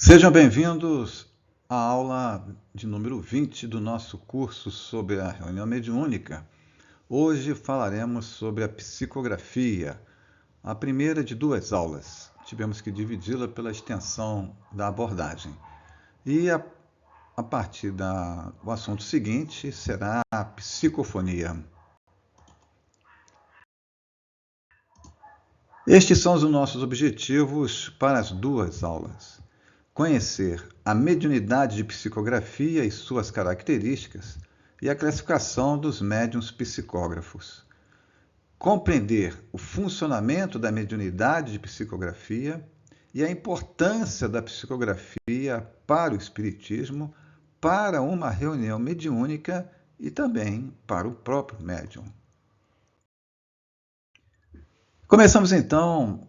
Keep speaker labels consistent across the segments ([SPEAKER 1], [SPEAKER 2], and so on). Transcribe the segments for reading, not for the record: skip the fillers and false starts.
[SPEAKER 1] Sejam bem-vindos à aula de número 20 do nosso curso sobre a reunião mediúnica. Hoje falaremos sobre a psicografia, a primeira de duas aulas. Tivemos que dividi-la pela extensão da abordagem. E a partir do assunto seguinte será a psicofonia. Estes são os nossos objetivos para as duas aulas. Conhecer a mediunidade de psicografia e suas características e a classificação dos médiuns psicógrafos. Compreender o funcionamento da mediunidade de psicografia e a importância da psicografia para o espiritismo, para uma reunião mediúnica e também para o próprio médium. Começamos então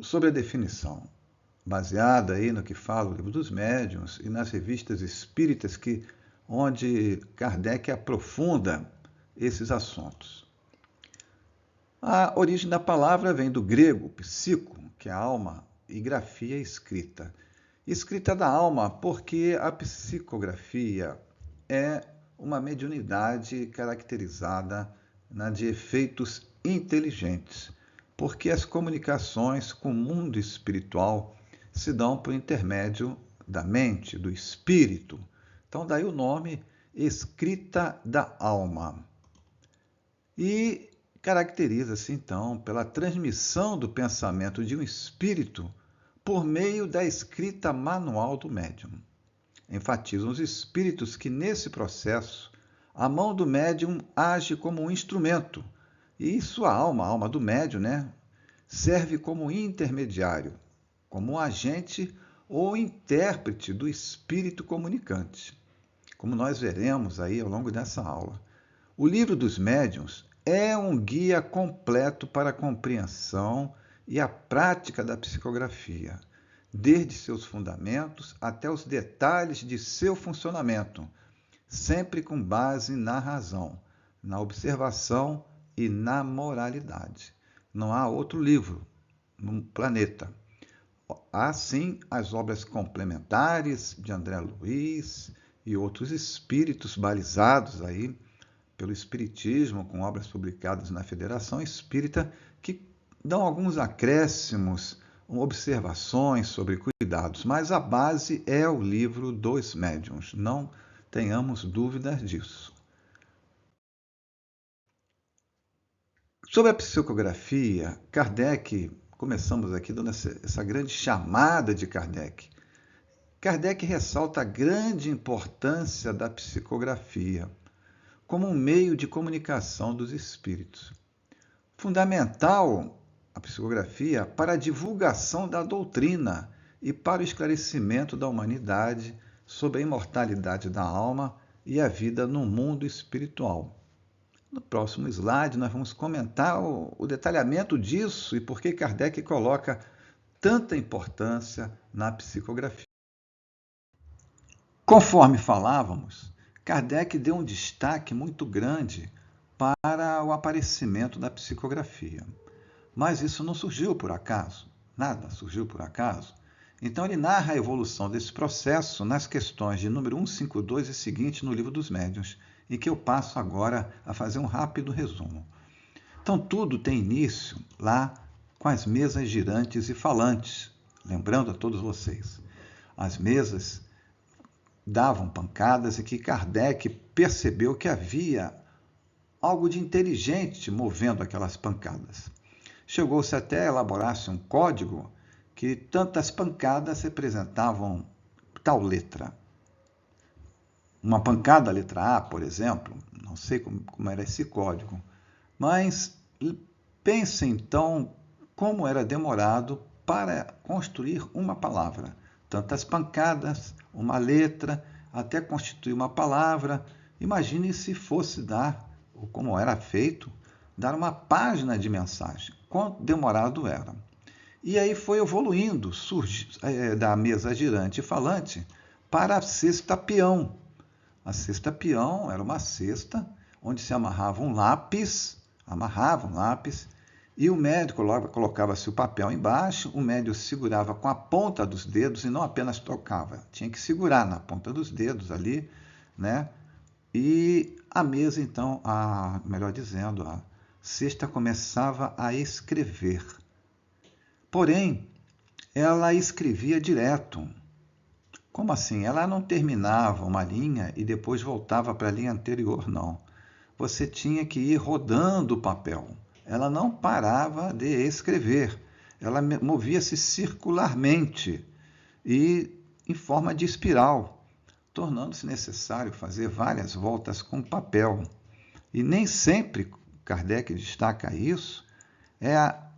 [SPEAKER 1] sobre a definição, baseada aí no que fala o Livro dos Médiuns e nas revistas espíritas onde Kardec aprofunda esses assuntos. A origem da palavra vem do grego psico, que é alma, e grafia, escrita. Escrita da alma porque a psicografia é uma mediunidade caracterizada de efeitos inteligentes, porque as comunicações com o mundo espiritual se dão por intermédio da mente, do espírito. Então, daí o nome escrita da alma. E caracteriza-se, então, pela transmissão do pensamento de um espírito por meio da escrita manual do médium. Enfatizam os espíritos que, nesse processo, a mão do médium age como um instrumento, e sua alma, a alma do médium, serve como intermediário, como um agente ou intérprete do espírito comunicante, como nós veremos aí ao longo dessa aula. O Livro dos Médiuns é um guia completo para a compreensão e a prática da psicografia, desde seus fundamentos até os detalhes de seu funcionamento, sempre com base na razão, na observação e na moralidade. Não há outro livro no planeta. Há sim as obras complementares de André Luiz e outros espíritos balizados aí pelo Espiritismo, com obras publicadas na Federação Espírita, que dão alguns acréscimos, observações sobre cuidados, mas a base é o Livro dos Médiuns, não tenhamos dúvidas disso. Sobre a psicografia, Kardec, começamos aqui dando essa grande chamada de Kardec. Kardec ressalta a grande importância da psicografia como um meio de comunicação dos espíritos. Fundamental a psicografia para a divulgação da doutrina e para o esclarecimento da humanidade sobre a imortalidade da alma e a vida no mundo espiritual. No próximo slide, nós vamos comentar o detalhamento disso e por que Kardec coloca tanta importância na psicografia. Conforme falávamos, Kardec deu um destaque muito grande para o aparecimento da psicografia. Mas isso não surgiu por acaso, nada surgiu por acaso. Então ele narra a evolução desse processo nas questões de número 152 e seguinte no Livro dos Médiuns, em que eu passo agora a fazer um rápido resumo. Então, tudo tem início lá com as mesas girantes e falantes. Lembrando a todos vocês, as mesas davam pancadas e que Kardec percebeu que havia algo de inteligente movendo aquelas pancadas. Chegou-se até a elaborar-se um código que tantas pancadas representavam tal letra. Uma pancada, a letra A, por exemplo, não sei como era esse código, mas pense então como era demorado para construir uma palavra. Tantas pancadas, uma letra, até constituir uma palavra. Imagine se fosse dar, ou como era feito, dar uma página de mensagem. Quanto demorado era. E aí foi evoluindo, da mesa girante e falante para a cesta peão. A cesta peão era uma cesta onde se amarrava um lápis E o médico colocava-se o papel embaixo, o médico segurava com a ponta dos dedos e não apenas tocava, tinha que segurar na ponta dos dedos ali, né? E a mesa, então, melhor dizendo, a cesta começava a escrever. Porém, ela escrevia direto. Como assim? Ela não terminava uma linha e depois voltava para a linha anterior, não. Você tinha que ir rodando o papel. Ela não parava de escrever. Ela movia-se circularmente e em forma de espiral, tornando-se necessário fazer várias voltas com papel. E nem sempre, Kardec destaca isso,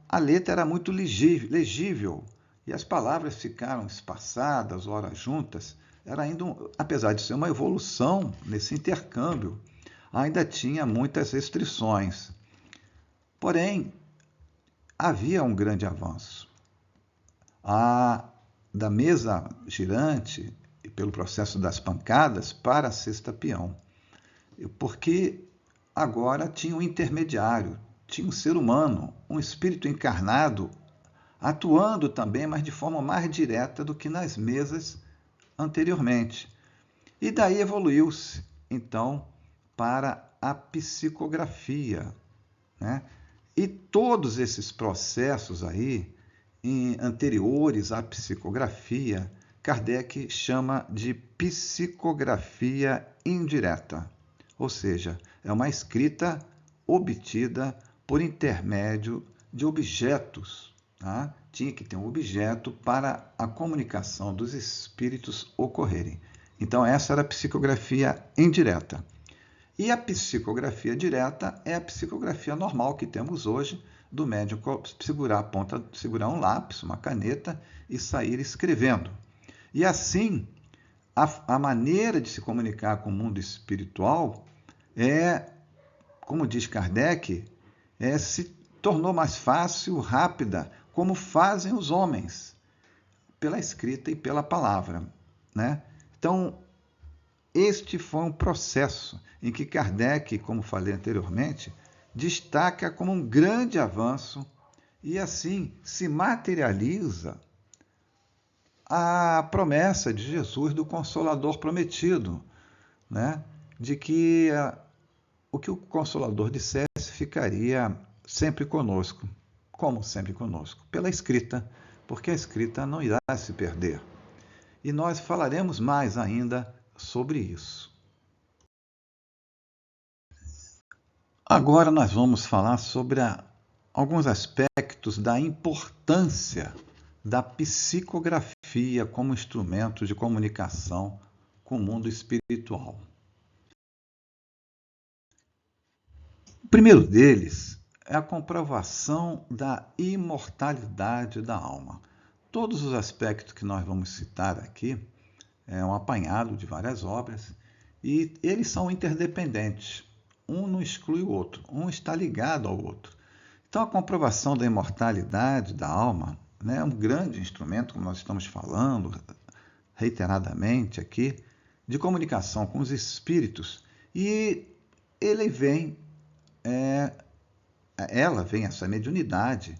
[SPEAKER 1] a letra era muito legível e as palavras ficaram espaçadas, ora juntas. Era ainda, apesar de ser uma evolução nesse intercâmbio, ainda tinha muitas restrições. Porém, havia um grande avanço. Da mesa girante, pelo processo das pancadas, para a cesta peão. Porque agora tinha um intermediário, tinha um ser humano, um espírito encarnado, atuando também, mas de forma mais direta do que nas mesas anteriormente. E daí evoluiu-se, então, para a psicografia, né? E todos esses processos aí, anteriores à psicografia, Kardec chama de psicografia indireta, ou seja, é uma escrita obtida por intermédio de objetos. Tá? Tinha que ter um objeto para a comunicação dos espíritos ocorrerem. Então, essa era a psicografia indireta. E a psicografia direta é a psicografia normal que temos hoje, do médium segurar um lápis, uma caneta e sair escrevendo. E assim, a maneira de se comunicar com o mundo espiritual como diz Kardec, se tornou mais fácil, rápida, como fazem os homens, pela escrita e pela palavra, né? Então, este foi um processo em que Kardec, como falei anteriormente, destaca como um grande avanço e assim se materializa a promessa de Jesus do Consolador prometido, né? De que o que o Consolador dissesse ficaria sempre conosco. Como sempre conosco? Pela escrita, porque a escrita não irá se perder. E nós falaremos mais ainda sobre isso. Agora nós vamos falar sobre alguns aspectos da importância da psicografia como instrumento de comunicação com o mundo espiritual. O primeiro deles é a comprovação da imortalidade da alma. Todos os aspectos que nós vamos citar aqui é um apanhado de várias obras e eles são interdependentes. Um não exclui o outro, um está ligado ao outro. Então, a comprovação da imortalidade da alma, né, é um grande instrumento, como nós estamos falando reiteradamente aqui, de comunicação com os espíritos. E ela vem, essa mediunidade,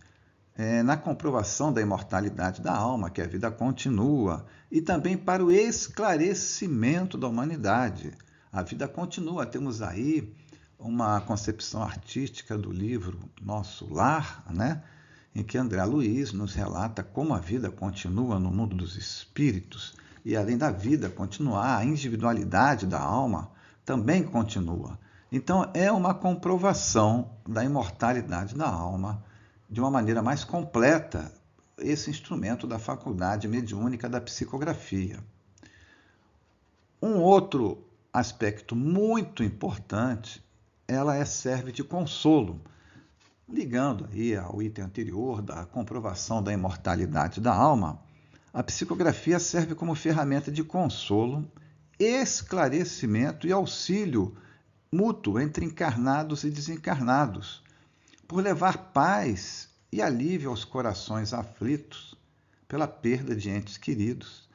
[SPEAKER 1] na comprovação da imortalidade da alma, que a vida continua, e também para o esclarecimento da humanidade. A vida continua. Temos aí uma concepção artística do livro Nosso Lar, né? Em que André Luiz nos relata como a vida continua no mundo dos espíritos, e além da vida continuar, a individualidade da alma também continua. Então, é uma comprovação da imortalidade da alma de uma maneira mais completa, esse instrumento da faculdade mediúnica da psicografia. Um outro aspecto muito importante, ela serve de consolo, ligando aí ao item anterior da comprovação da imortalidade da alma. A psicografia serve como ferramenta de consolo, esclarecimento e auxílio mútuo entre encarnados e desencarnados, por levar paz e alívio aos corações aflitos pela perda de entes queridos,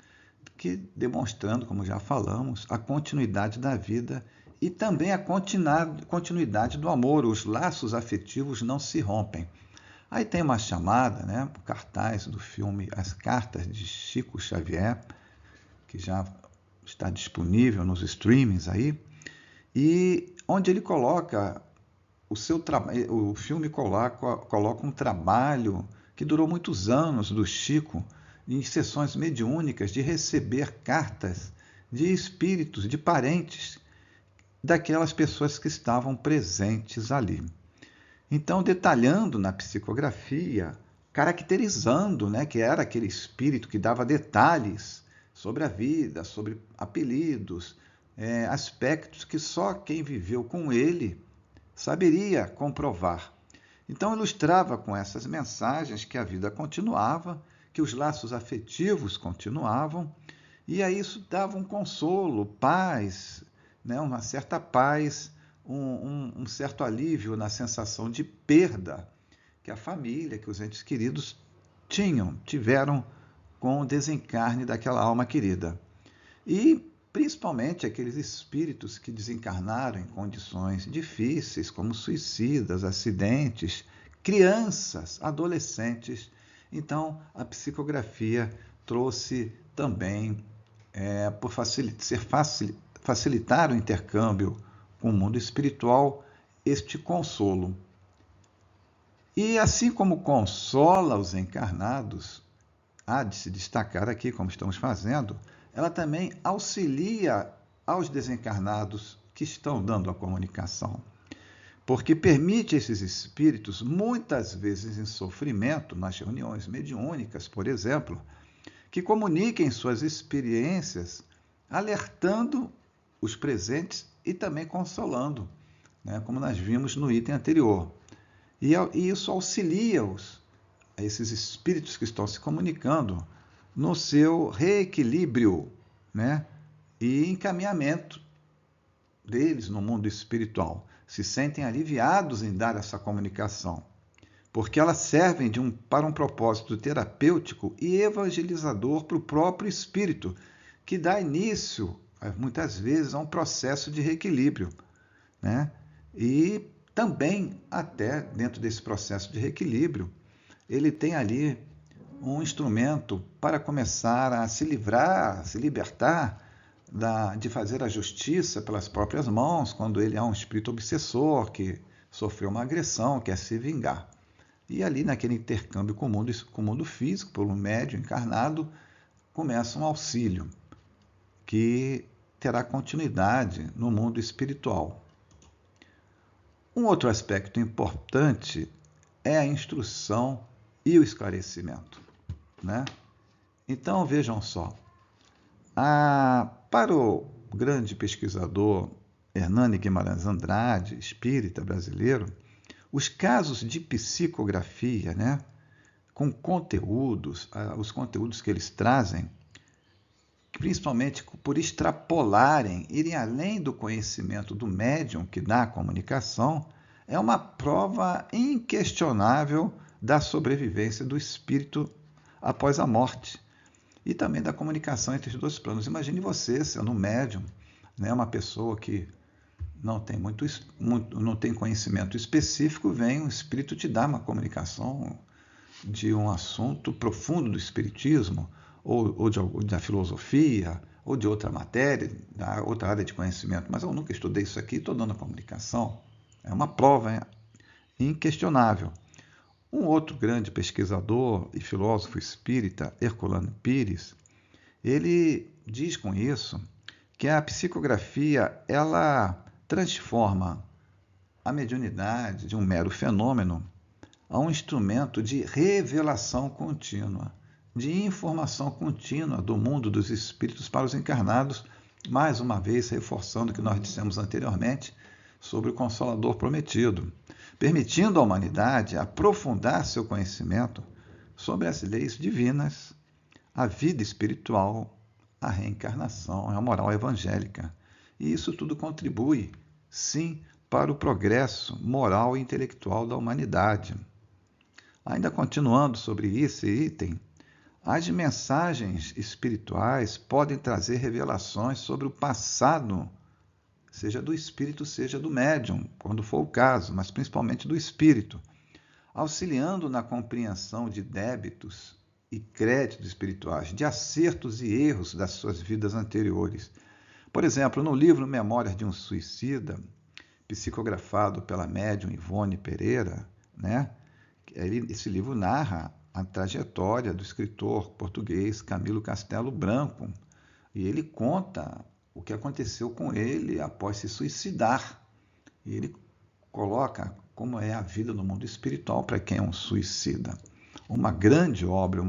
[SPEAKER 1] que demonstrando, como já falamos, a continuidade da vida e também a continuidade do amor. Os laços afetivos não se rompem. Aí tem uma chamada, né, um cartaz do filme As Cartas de Chico Xavier, que já está disponível nos streamings aí, e onde ele coloca o filme coloca um trabalho que durou muitos anos do Chico, em sessões mediúnicas, de receber cartas de espíritos, de parentes daquelas pessoas que estavam presentes ali. Então, detalhando na psicografia, caracterizando, né, que era aquele espírito que dava detalhes sobre a vida, sobre apelidos, aspectos que só quem viveu com ele saberia comprovar. Então, ilustrava com essas mensagens que a vida continuava, que os laços afetivos continuavam, e aí isso dava um consolo, paz, né, uma certa paz, um certo alívio na sensação de perda que a família, que os entes queridos tiveram com o desencarne daquela alma querida. E principalmente aqueles espíritos que desencarnaram em condições difíceis, como suicidas, acidentes, crianças, adolescentes. Então, a psicografia trouxe também, por facilitar o intercâmbio com o mundo espiritual, este consolo. E assim como consola os encarnados, há de se destacar aqui, como estamos fazendo, ela também auxilia aos desencarnados que estão dando a comunicação, porque permite a esses espíritos, muitas vezes em sofrimento, nas reuniões mediúnicas, por exemplo, que comuniquem suas experiências, alertando os presentes e também consolando, né, como nós vimos no item anterior. E isso auxilia-os, a esses espíritos que estão se comunicando, no seu reequilíbrio, né, e encaminhamento deles no mundo espiritual. Se sentem aliviados em dar essa comunicação, porque elas servem para um propósito terapêutico e evangelizador para o próprio espírito, que dá início, muitas vezes, a um processo de reequilíbrio, né? E também, até dentro desse processo de reequilíbrio, ele tem ali um instrumento para começar a se livrar, a se libertar de fazer a justiça pelas próprias mãos, quando ele é um espírito obsessor, que sofreu uma agressão, quer se vingar. E ali, naquele intercâmbio com o mundo físico, por um médium encarnado, começa um auxílio que terá continuidade no mundo espiritual. Um outro aspecto importante é a instrução e o esclarecimento, né? Então, vejam só, para o grande pesquisador Hernani Guimarães Andrade, espírita brasileiro, os casos de psicografia, né, com conteúdos, os conteúdos que eles trazem, principalmente por extrapolarem, irem além do conhecimento do médium que dá a comunicação, é uma prova inquestionável da sobrevivência do espírito após a morte e também da comunicação entre os dois planos. Imagine você sendo um médium, né, uma pessoa que não tem conhecimento específico, vem um espírito te dar uma comunicação de um assunto profundo do espiritismo, ou da filosofia, ou de outra matéria, da outra área de conhecimento. Mas eu nunca estudei isso aqui, estou dando a comunicação. É uma prova inquestionável. Um outro grande pesquisador e filósofo espírita, Herculano Pires, ele diz com isso que a psicografia ela transforma a mediunidade de um mero fenômeno a um instrumento de revelação contínua, de informação contínua do mundo dos espíritos para os encarnados, mais uma vez reforçando o que nós dissemos anteriormente sobre o Consolador prometido, permitindo à humanidade aprofundar seu conhecimento sobre as leis divinas, a vida espiritual, a reencarnação, a moral evangélica. E isso tudo contribui, sim, para o progresso moral e intelectual da humanidade. Ainda continuando sobre esse item, as mensagens espirituais podem trazer revelações sobre o passado, seja do espírito, seja do médium, quando for o caso, mas principalmente do espírito. auxiliando na compreensão de débitos e créditos espirituais, de acertos e erros das suas vidas anteriores. Por exemplo, no livro Memórias de um Suicida, psicografado pela médium Ivone Pereira, né? Esse livro narra a trajetória do escritor português Camilo Castelo Branco, e ele conta o que aconteceu com ele após se suicidar. E ele coloca como é a vida no mundo espiritual para quem é um suicida. Uma grande obra,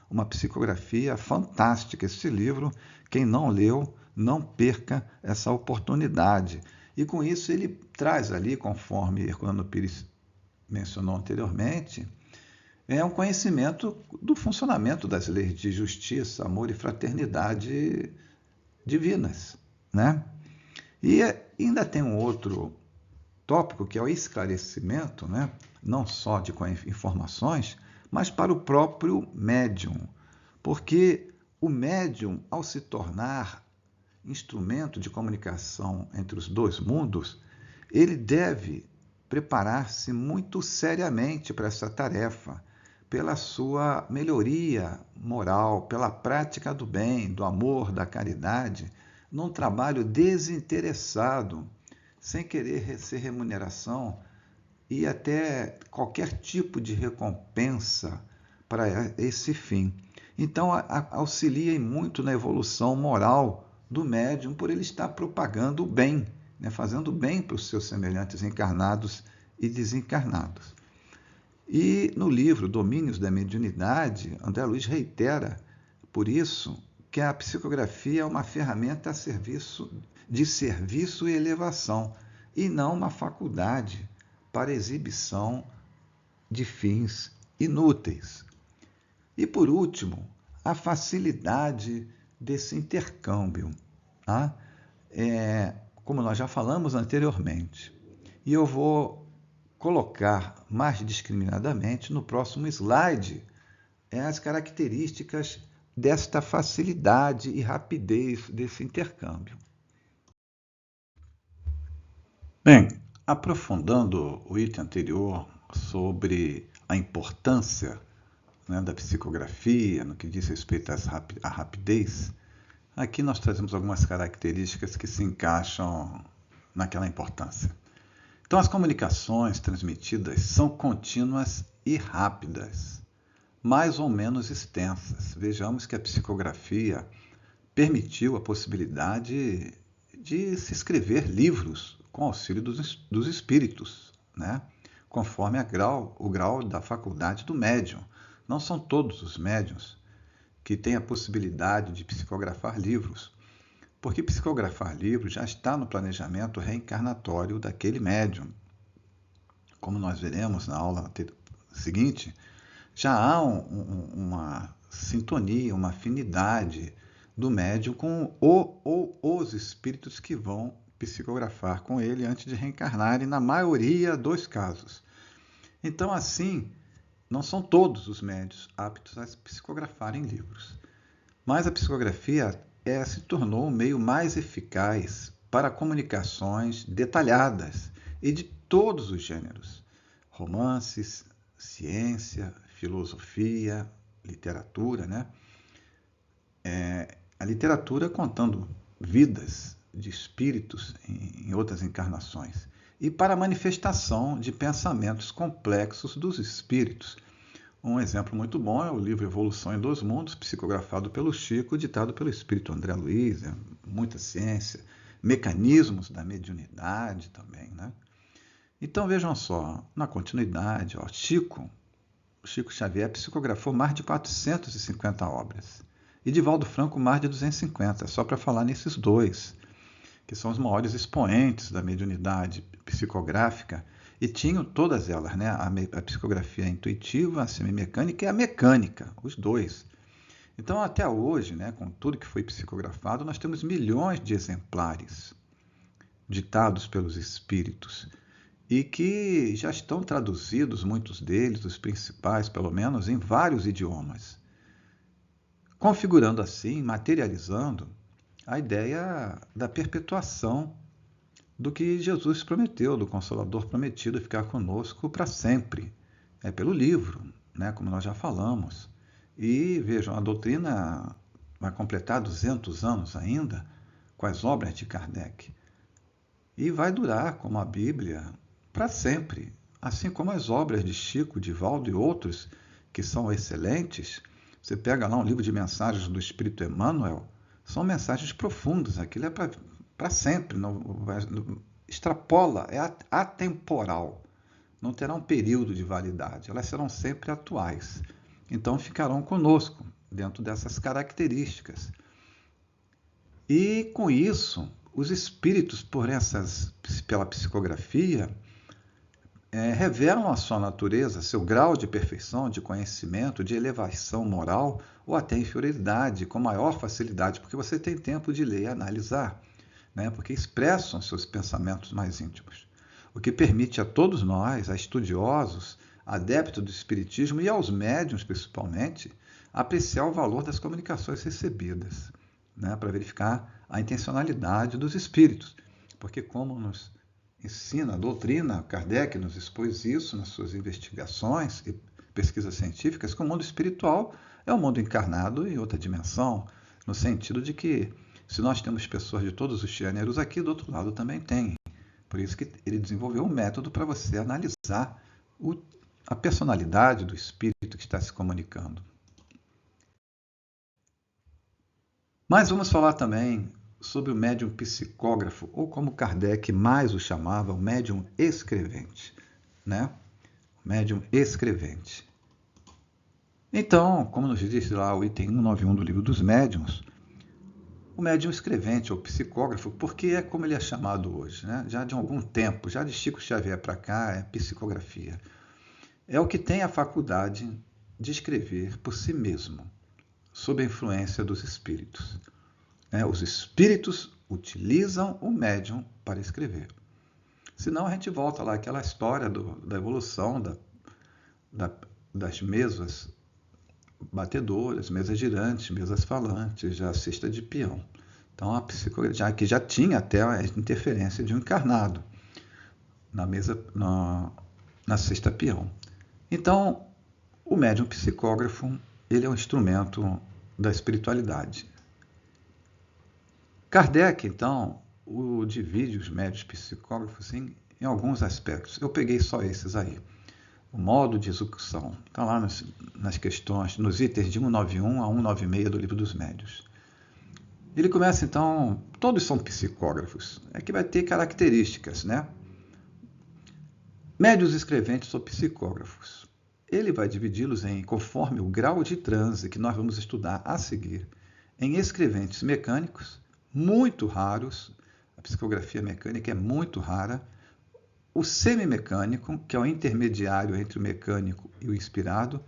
[SPEAKER 1] uma psicografia fantástica. Esse livro, quem não leu, não perca essa oportunidade. E com isso ele traz ali, conforme Herculano Pires mencionou anteriormente, um conhecimento do funcionamento das leis de justiça, amor e fraternidade divinas, né? E ainda tem um outro tópico que é o esclarecimento, né? Não só de informações, mas para o próprio médium, porque o médium, ao se tornar instrumento de comunicação entre os dois mundos, ele deve preparar-se muito seriamente para essa tarefa, pela sua melhoria moral, pela prática do bem, do amor, da caridade, num trabalho desinteressado, sem querer ser remuneração e até qualquer tipo de recompensa para esse fim. Então, auxilia muito na evolução moral do médium por ele estar propagando o bem, né? Fazendo bem para os seus semelhantes encarnados e desencarnados. E no livro Domínios da Mediunidade, André Luiz reitera, por isso, que a psicografia é uma ferramenta de serviço e elevação, e não uma faculdade para exibição de fins inúteis. E por último, a facilidade desse intercâmbio, tá? Como nós já falamos anteriormente, e eu vou colocar mais discriminadamente no próximo slide as características desta facilidade e rapidez desse intercâmbio. Bem, aprofundando o item anterior sobre a importância, né, da psicografia no que diz respeito à rapidez, aqui nós trazemos algumas características que se encaixam naquela importância. Então, as comunicações transmitidas são contínuas e rápidas, mais ou menos extensas. Vejamos que a psicografia permitiu a possibilidade de se escrever livros com auxílio dos espíritos, né? Conforme o grau da faculdade do médium. Não são todos os médiuns que têm a possibilidade de psicografar livros, porque psicografar livros já está no planejamento reencarnatório daquele médium. Como nós veremos na aula seguinte, já há uma sintonia, uma afinidade do médium com os espíritos que vão psicografar com ele antes de reencarnarem, na maioria dos casos. Então, assim, não são todos os médiuns aptos a psicografarem livros, mas a psicografia se tornou um meio mais eficaz para comunicações detalhadas e de todos os gêneros: romances, ciência, filosofia, literatura, né? A literatura contando vidas de espíritos em outras encarnações, e para a manifestação de pensamentos complexos dos espíritos. Um exemplo muito bom é o livro Evolução em Dois Mundos, psicografado pelo Chico, ditado pelo espírito André Luiz. Muita ciência, mecanismos da mediunidade também, né? Então vejam só, na continuidade, Chico Xavier psicografou mais de 450 obras, e Divaldo Franco mais de 250, só para falar nesses dois, que são os maiores expoentes da mediunidade psicográfica, e tinham todas elas, né? A psicografia intuitiva, a semimecânica e a mecânica, os dois. Então, até hoje, né, com tudo que foi psicografado, nós temos milhões de exemplares ditados pelos espíritos e que já estão traduzidos, muitos deles, os principais, pelo menos, em vários idiomas, configurando assim, materializando a ideia da perpetuação do que Jesus prometeu, do Consolador prometido ficar conosco para sempre, É pelo livro, né, como nós já falamos. E vejam, a doutrina vai completar 200 anos ainda com as obras de Kardec. E vai durar, como a Bíblia, para sempre. Assim como as obras de Chico, Divaldo e outros, que são excelentes. Você pega lá um livro de mensagens do Espírito Emmanuel, são mensagens profundas, aquilo é para sempre, extrapola, é atemporal, não terá um período de validade, elas serão sempre atuais. Então ficarão conosco, dentro dessas características. E com isso, os espíritos, pela psicografia, revelam a sua natureza, seu grau de perfeição, de conhecimento, de elevação moral ou até inferioridade, com maior facilidade, porque você tem tempo de ler e analisar, né? Porque expressam seus pensamentos mais íntimos. O que permite a todos nós, a estudiosos, adeptos do espiritismo e aos médiuns principalmente, apreciar o valor das comunicações recebidas, né? Para verificar a intencionalidade dos espíritos. Porque como nos ensina a doutrina, Kardec nos expôs isso nas suas investigações e pesquisas científicas, que o mundo espiritual é um mundo encarnado em outra dimensão, no sentido de que se nós temos pessoas de todos os gêneros aqui, do outro lado também tem. Por isso que ele desenvolveu um método para você analisar a personalidade do espírito que está se comunicando. Mas vamos falar também sobre o médium psicógrafo, ou como Kardec mais o chamava, o médium escrevente, né? O médium escrevente. Então, como nos diz lá o item 191 do Livro dos Médiuns, o médium escrevente ou psicógrafo, porque é como ele é chamado hoje, né? Já de algum tempo, já de Chico Xavier para cá, é psicografia. É o que tem a faculdade de escrever por si mesmo, sob a influência dos espíritos. Os espíritos utilizam o médium para escrever. Senão a gente volta lá àquela história da evolução das mesas batedoras, mesas girantes, mesas falantes, a cesta de peão. Então a psicografia, que já tinha até a interferência de um encarnado na cesta peão. Então o médium psicógrafo, ele é um instrumento da espiritualidade. Kardec, então, divide os médiuns psicógrafos em alguns aspectos. Eu peguei só esses aí. O modo de execução está lá nas questões, nos itens de 191 a 196 do Livro dos Médiuns. Ele começa, então, todos são psicógrafos. É que vai ter características, né? Médiuns escreventes ou psicógrafos. Ele vai dividi-los conforme o grau de transe que nós vamos estudar a seguir, em escreventes mecânicos, muito raros, a psicografia mecânica é muito rara, o semimecânico, que é o intermediário entre o mecânico e o inspirado,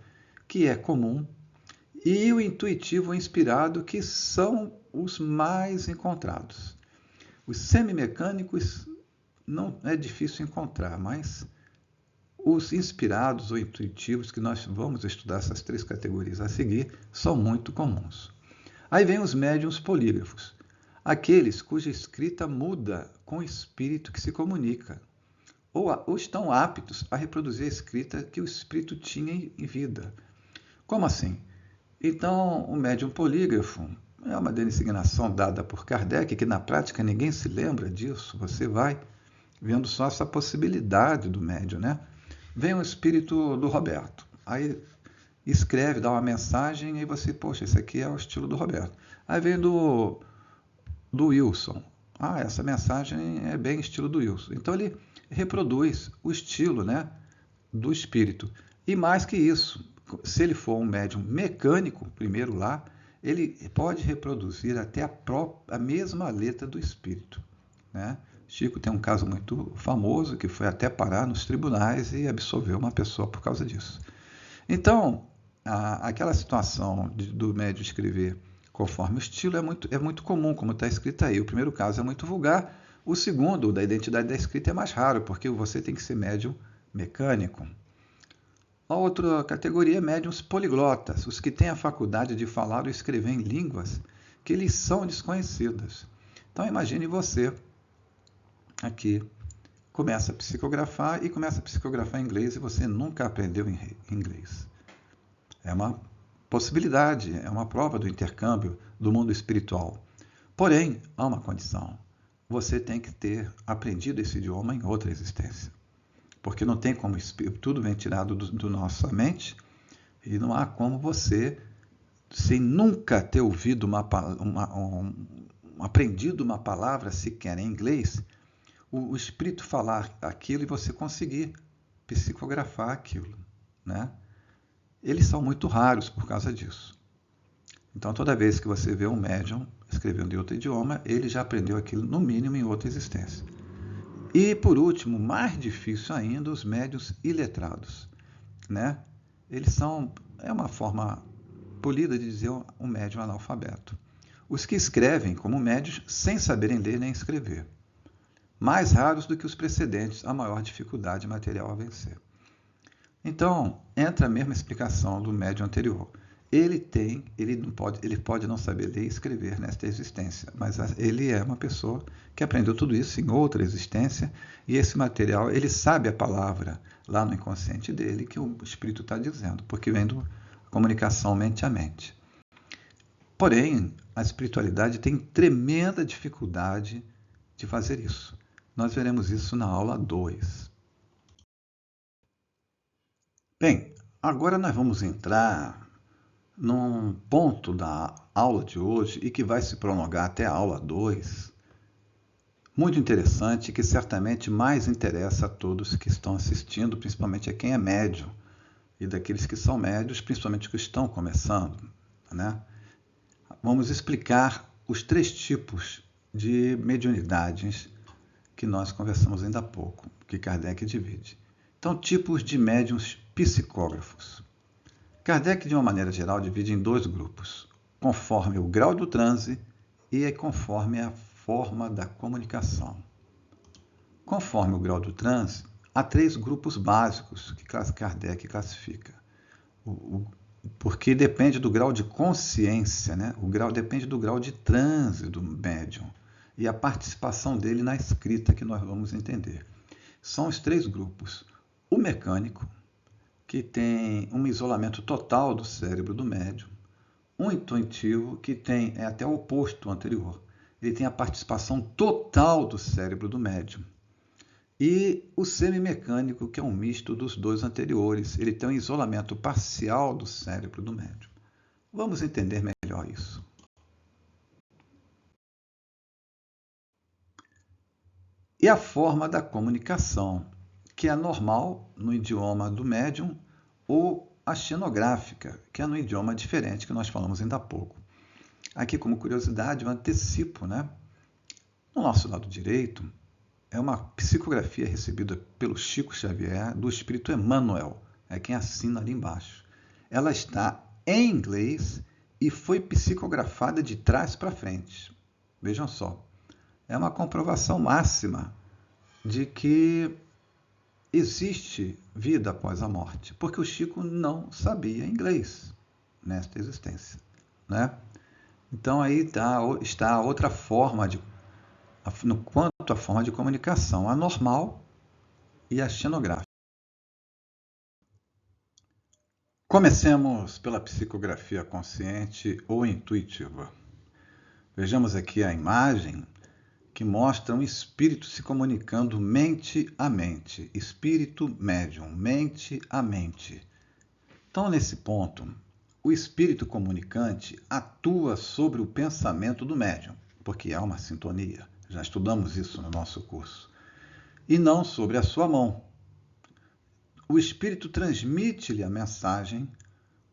[SPEAKER 1] que é comum, e o intuitivo inspirado, que são os mais encontrados. Os semimecânicos não é difícil encontrar, mas os inspirados ou intuitivos, que nós vamos estudar essas três categorias a seguir, são muito comuns. Aí vem os médiuns polígrafos, aqueles cuja escrita muda com o espírito que se comunica, ou estão aptos a reproduzir a escrita que o espírito tinha em vida. Como assim? Então, o médium polígrafo é uma designação dada por Kardec, que na prática ninguém se lembra disso, você vai vendo só essa possibilidade do médium, né? Vem o espírito do Roberto, aí escreve, dá uma mensagem, e você, poxa, esse aqui é o estilo do Roberto. Aí vem do Wilson, essa mensagem é bem estilo do Wilson. Então ele reproduz o estilo, né, do espírito. E mais que isso, se ele for um médium mecânico, primeiro lá, ele pode reproduzir até a mesma letra do espírito, né? Chico tem um caso muito famoso que foi até parar nos tribunais e absolveu uma pessoa por causa disso. Então, aquela situação do médium escrever conforme o estilo é muito comum, como está escrito aí. O primeiro caso é muito vulgar, o segundo, o da identidade da escrita, é mais raro, porque você tem que ser médium mecânico. A outra categoria é médiuns poliglotas, os que têm a faculdade de falar ou escrever em línguas que lhes são desconhecidas. Então imagine você aqui começa a psicografar em inglês e você nunca aprendeu inglês. É uma possibilidade, é uma prova do intercâmbio do mundo espiritual. Porém, há uma condição. Você tem que ter aprendido esse idioma em outra existência. Porque não tem como, tudo vem tirado do nossa mente e não há como você, sem nunca ter ouvido aprendido uma palavra sequer em inglês, o espírito falar aquilo e você conseguir psicografar aquilo, né? Eles são muito raros por causa disso. Então, toda vez que você vê um médium escrevendo em outro idioma, ele já aprendeu aquilo, no mínimo, em outra existência. E, por último, mais difícil ainda, os médiuns iletrados, né? É uma forma polida de dizer um médium analfabeto. Os que escrevem como médios sem saberem ler nem escrever. Mais raros do que os precedentes, a maior dificuldade material a vencer. Então, entra a mesma explicação do médium anterior. Ele pode não saber ler e escrever nesta existência, mas ele é uma pessoa que aprendeu tudo isso em outra existência, e esse material, ele sabe a palavra lá no inconsciente dele que o espírito está dizendo, porque vem da comunicação mente a mente. Porém, a espiritualidade tem tremenda dificuldade de fazer isso. Nós veremos isso na aula 2. Bem, agora nós vamos entrar num ponto da aula de hoje e que vai se prolongar até a aula 2, muito interessante, que certamente mais interessa a todos que estão assistindo, principalmente a quem é médium, e daqueles que são médios, principalmente que estão começando, né? Vamos explicar os 3 tipos de mediunidades que nós conversamos ainda há pouco, que Kardec divide. Então, tipos de médiuns psicógrafos. Kardec, de uma maneira geral, divide em 2 grupos, conforme o grau do transe e conforme a forma da comunicação. Conforme o grau do transe, há 3 grupos básicos que Kardec classifica. Porque depende do grau de consciência, né? Depende do grau de transe do médium e a participação dele na escrita, que nós vamos entender. São os 3 grupos. O mecânico, que tem um isolamento total do cérebro do médium. Um intuitivo, que é até o oposto do anterior. Ele tem a participação total do cérebro do médium. E o semimecânico, que é um misto dos 2 anteriores. Ele tem um isolamento parcial do cérebro do médium. Vamos entender melhor isso. E a forma da comunicação, que é normal no idioma do médium, ou a xenográfica, que é no idioma diferente que nós falamos ainda há pouco. Aqui, como curiosidade, um antecipo, né? No nosso lado direito, é uma psicografia recebida pelo Chico Xavier, do Espírito Emmanuel, é quem assina ali embaixo. Ela está em inglês e foi psicografada de trás para frente. Vejam só, é uma comprovação máxima de que existe vida após a morte, porque o Chico não sabia inglês nesta existência, né? Então aí está a outra forma no quanto à forma de comunicação, a normal e a xenográfica. Comecemos pela psicografia consciente ou intuitiva. Vejamos aqui a imagem que mostra um espírito se comunicando mente a mente, espírito médium, mente a mente. Então, nesse ponto, o espírito comunicante atua sobre o pensamento do médium, porque há uma sintonia, já estudamos isso no nosso curso, e não sobre a sua mão. O espírito transmite-lhe a mensagem,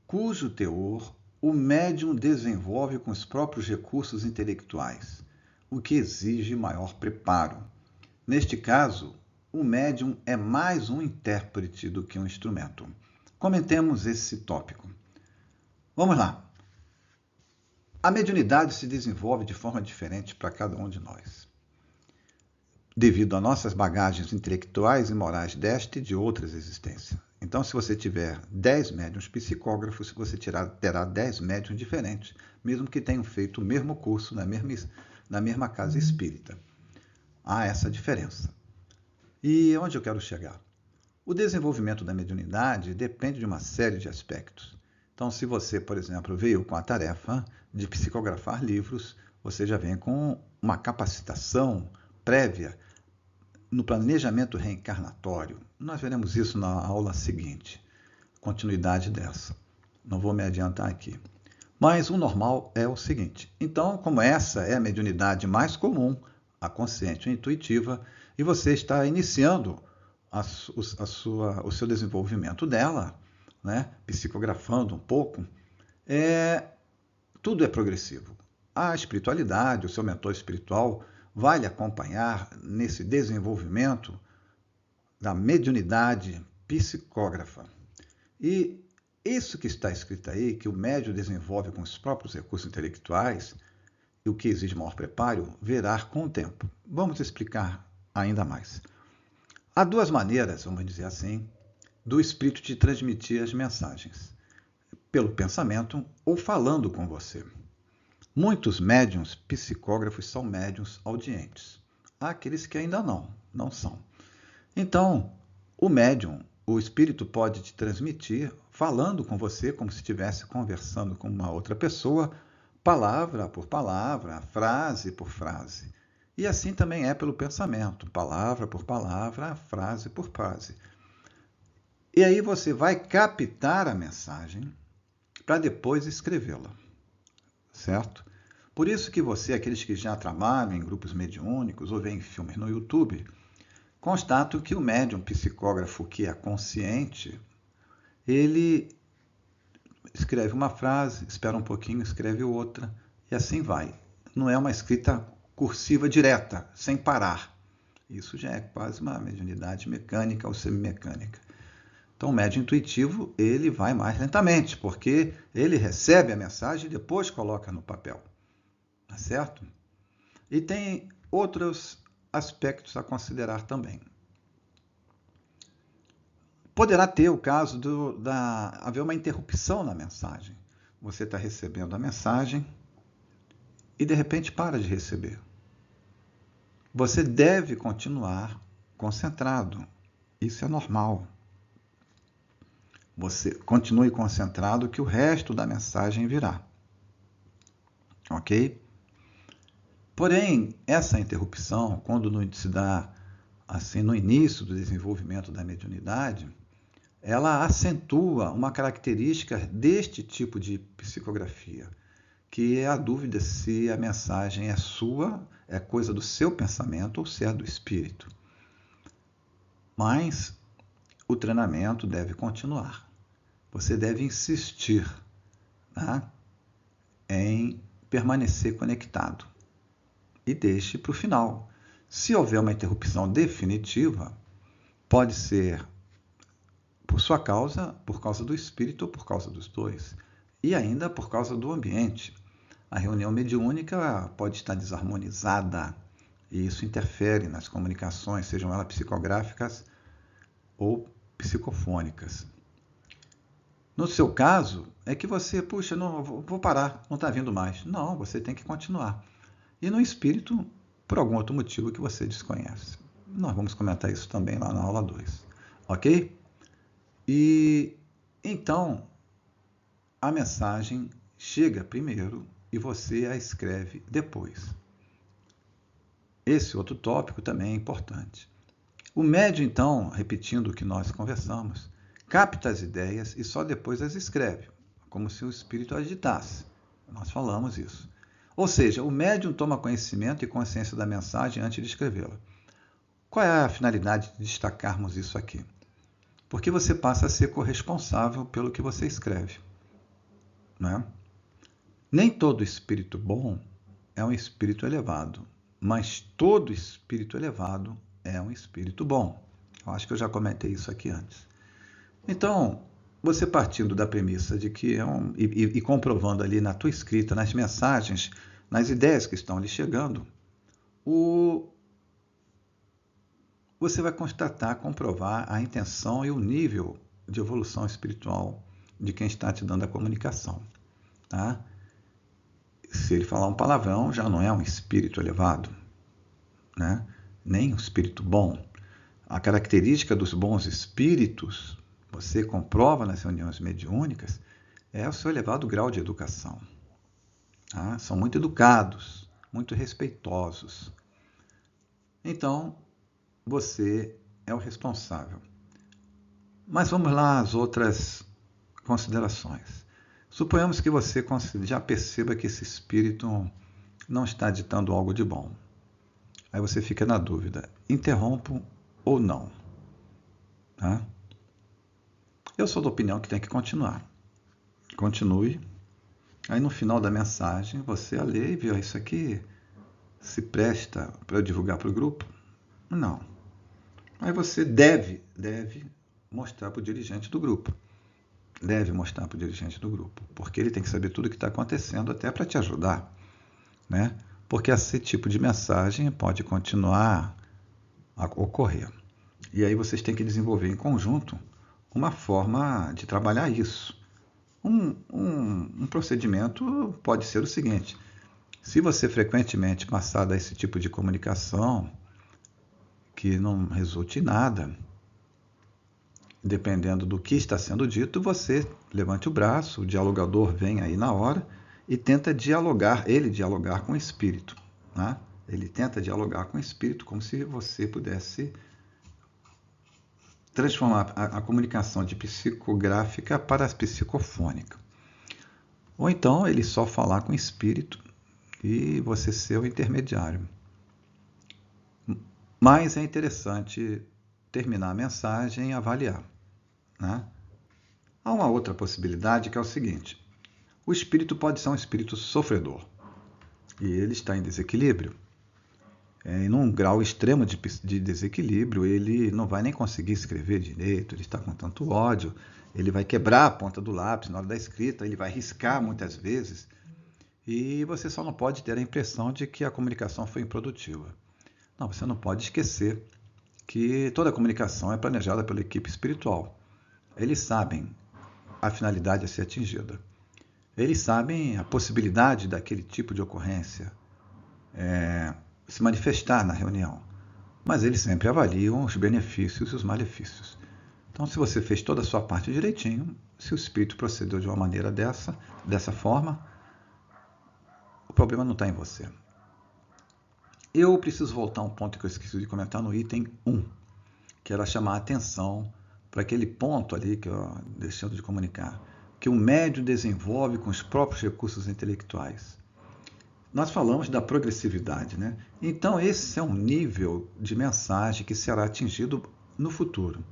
[SPEAKER 1] cujo teor o médium desenvolve com os próprios recursos intelectuais, o que exige maior preparo. Neste caso, o médium é mais um intérprete do que um instrumento. Comentemos esse tópico. Vamos lá. A mediunidade se desenvolve de forma diferente para cada um de nós, devido a nossas bagagens intelectuais e morais desta e de outras existências. Então, se você tiver 10 médiuns psicógrafos, você terá 10 médiuns diferentes, mesmo que tenham feito o mesmo curso na mesma casa espírita. Há essa diferença. E onde eu quero chegar? O desenvolvimento da mediunidade depende de uma série de aspectos. Então, se você, por exemplo, veio com a tarefa de psicografar livros, você já vem com uma capacitação prévia no planejamento reencarnatório. Nós veremos isso na aula seguinte, continuidade dessa. Não vou me adiantar aqui. Mas o normal é o seguinte. Então, como essa é a mediunidade mais comum, a consciente e intuitiva, e você está iniciando o seu desenvolvimento dela, né, psicografando um pouco, tudo é progressivo. A espiritualidade, o seu mentor espiritual, vai lhe acompanhar nesse desenvolvimento da mediunidade psicógrafa. E isso que está escrito aí, que o médium desenvolve com os próprios recursos intelectuais, e o que exige maior preparo, verá com o tempo. Vamos explicar ainda mais. Há duas maneiras, vamos dizer assim, do espírito te transmitir as mensagens: pelo pensamento ou falando com você. Muitos médiuns psicógrafos são médiuns audientes. Há aqueles que ainda não são. Então, o médium, o espírito pode te transmitir falando com você como se estivesse conversando com uma outra pessoa, palavra por palavra, frase por frase. E assim também é pelo pensamento, palavra por palavra, frase por frase. E aí você vai captar a mensagem para depois escrevê-la, certo? Por isso que você, aqueles que já trabalham em grupos mediúnicos ou veem filmes no YouTube, constatam que o médium psicógrafo que é consciente, ele escreve uma frase, espera um pouquinho, escreve outra, e assim vai. Não é uma escrita cursiva direta, sem parar. Isso já é quase uma mediunidade mecânica ou semimecânica. Então, o médium intuitivo, ele vai mais lentamente, porque ele recebe a mensagem e depois coloca no papel. Tá certo? E tem outros aspectos a considerar também. Poderá ter o caso haver uma interrupção na mensagem. Você está recebendo a mensagem e de repente para de receber. Você deve continuar concentrado. Isso é normal. Você continue concentrado que o resto da mensagem virá. Ok? Porém, essa interrupção, quando se dá assim no início do desenvolvimento da mediunidade, ela acentua uma característica deste tipo de psicografia, que é a dúvida se a mensagem é sua, é coisa do seu pensamento ou se é do espírito. Mas o treinamento deve continuar. Você deve insistir, tá, em permanecer conectado. E deixe para o final. Se houver uma interrupção definitiva, pode ser por sua causa, por causa do espírito ou por causa dos dois. E ainda por causa do ambiente. A reunião mediúnica pode estar desarmonizada e isso interfere nas comunicações, sejam elas psicográficas ou psicofônicas. No seu caso, é que você, puxa, não, vou parar, não está vindo mais. Não, você tem que continuar. E no espírito, por algum outro motivo que você desconhece. Nós vamos comentar isso também lá na aula 2. Ok? E então, a mensagem chega primeiro e você a escreve depois. Esse outro tópico também é importante. O médium, então, repetindo o que nós conversamos, capta as ideias e só depois as escreve, como se o espírito as ditasse. Nós falamos isso. Ou seja, o médium toma conhecimento e consciência da mensagem antes de escrevê-la. Qual é a finalidade de destacarmos isso aqui? Porque você passa a ser corresponsável pelo que você escreve. Né? Nem todo espírito bom é um espírito elevado, mas todo espírito elevado é um espírito bom. Eu acho que eu já comentei isso aqui antes. Então, você partindo da premissa de que e comprovando ali na tua escrita, nas mensagens, nas ideias que estão lhe chegando, você vai constatar, comprovar a intenção e o nível de evolução espiritual de quem está te dando a comunicação. Tá? Se ele falar um palavrão, já não é um espírito elevado, né? Nem um espírito bom. A característica dos bons espíritos, você comprova nas reuniões mediúnicas, é o seu elevado grau de educação. Tá? São muito educados, muito respeitosos. Então, você é o responsável. Mas vamos lá às outras considerações. Suponhamos que você já perceba que esse espírito não está ditando algo de bom. Aí você fica na dúvida, interrompo ou não? Tá? Eu sou da opinião que tem que continuar. Continue. Aí no final da mensagem você lê e vê, isso aqui se presta para eu divulgar para o grupo? Não. Aí você deve mostrar para o dirigente do grupo. Deve mostrar para o dirigente do grupo, porque ele tem que saber tudo o que está acontecendo até para te ajudar, né? Porque esse tipo de mensagem pode continuar a ocorrer. E aí vocês têm que desenvolver em conjunto uma forma de trabalhar isso. Um procedimento pode ser o seguinte: se você frequentemente passar desse tipo de comunicação que não resulte em nada, dependendo do que está sendo dito, você levante o braço, o dialogador vem aí na hora e tenta dialogar com o espírito. Né? Ele tenta dialogar com o espírito como se você pudesse transformar a comunicação de psicográfica para psicofônica. Ou então ele só falar com o espírito e você ser o intermediário. Mas é interessante terminar a mensagem e avaliar. Né? Há uma outra possibilidade que é o seguinte: o espírito pode ser um espírito sofredor e ele está em desequilíbrio. Em um grau extremo de desequilíbrio, ele não vai nem conseguir escrever direito, ele está com tanto ódio, ele vai quebrar a ponta do lápis na hora da escrita, ele vai riscar muitas vezes, e você só não pode ter a impressão de que a comunicação foi improdutiva. Não, você não pode esquecer que toda a comunicação é planejada pela equipe espiritual. Eles sabem a finalidade a ser atingida. Eles sabem a possibilidade daquele tipo de ocorrência se manifestar na reunião. Mas eles sempre avaliam os benefícios e os malefícios. Então, se você fez toda a sua parte direitinho, se o espírito procedeu de uma maneira dessa forma, o problema não está em você. Eu preciso voltar a um ponto que eu esqueci de comentar no item 1, que era chamar a atenção para aquele ponto ali que eu deixando de comunicar, que o médium desenvolve com os próprios recursos intelectuais. Nós falamos da progressividade, né? Então esse é um nível de mensagem que será atingido no futuro.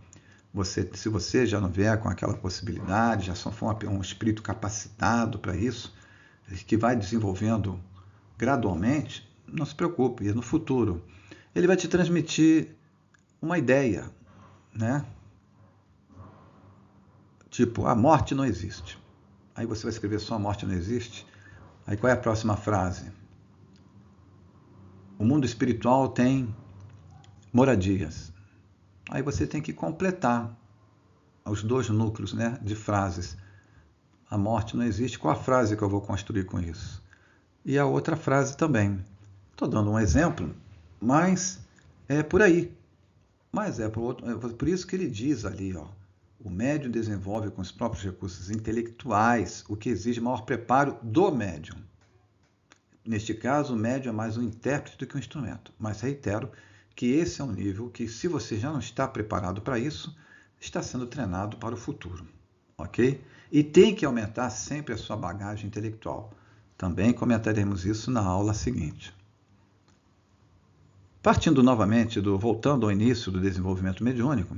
[SPEAKER 1] Se você já não vier com aquela possibilidade, já só for um espírito capacitado para isso, que vai desenvolvendo gradualmente, não se preocupe, no futuro ele vai te transmitir uma ideia, né? Tipo, a morte não existe. Aí você vai escrever só a morte não existe. Aí qual é a próxima frase? O mundo espiritual tem moradias. Aí você tem que completar os dois núcleos, né, de frases. A morte não existe. Qual a frase que eu vou construir com isso? E a outra frase também. Estou dando um exemplo, mas é por aí. Mas é por isso que ele diz ali, ó, o médium desenvolve com os próprios recursos intelectuais, o que exige maior preparo do médium. Neste caso, o médium é mais um intérprete do que um instrumento. Mas reitero que esse é um nível que, se você já não está preparado para isso, está sendo treinado para o futuro. Ok? E tem que aumentar sempre a sua bagagem intelectual. Também comentaremos isso na aula seguinte. Partindo novamente, voltando ao início do desenvolvimento mediúnico,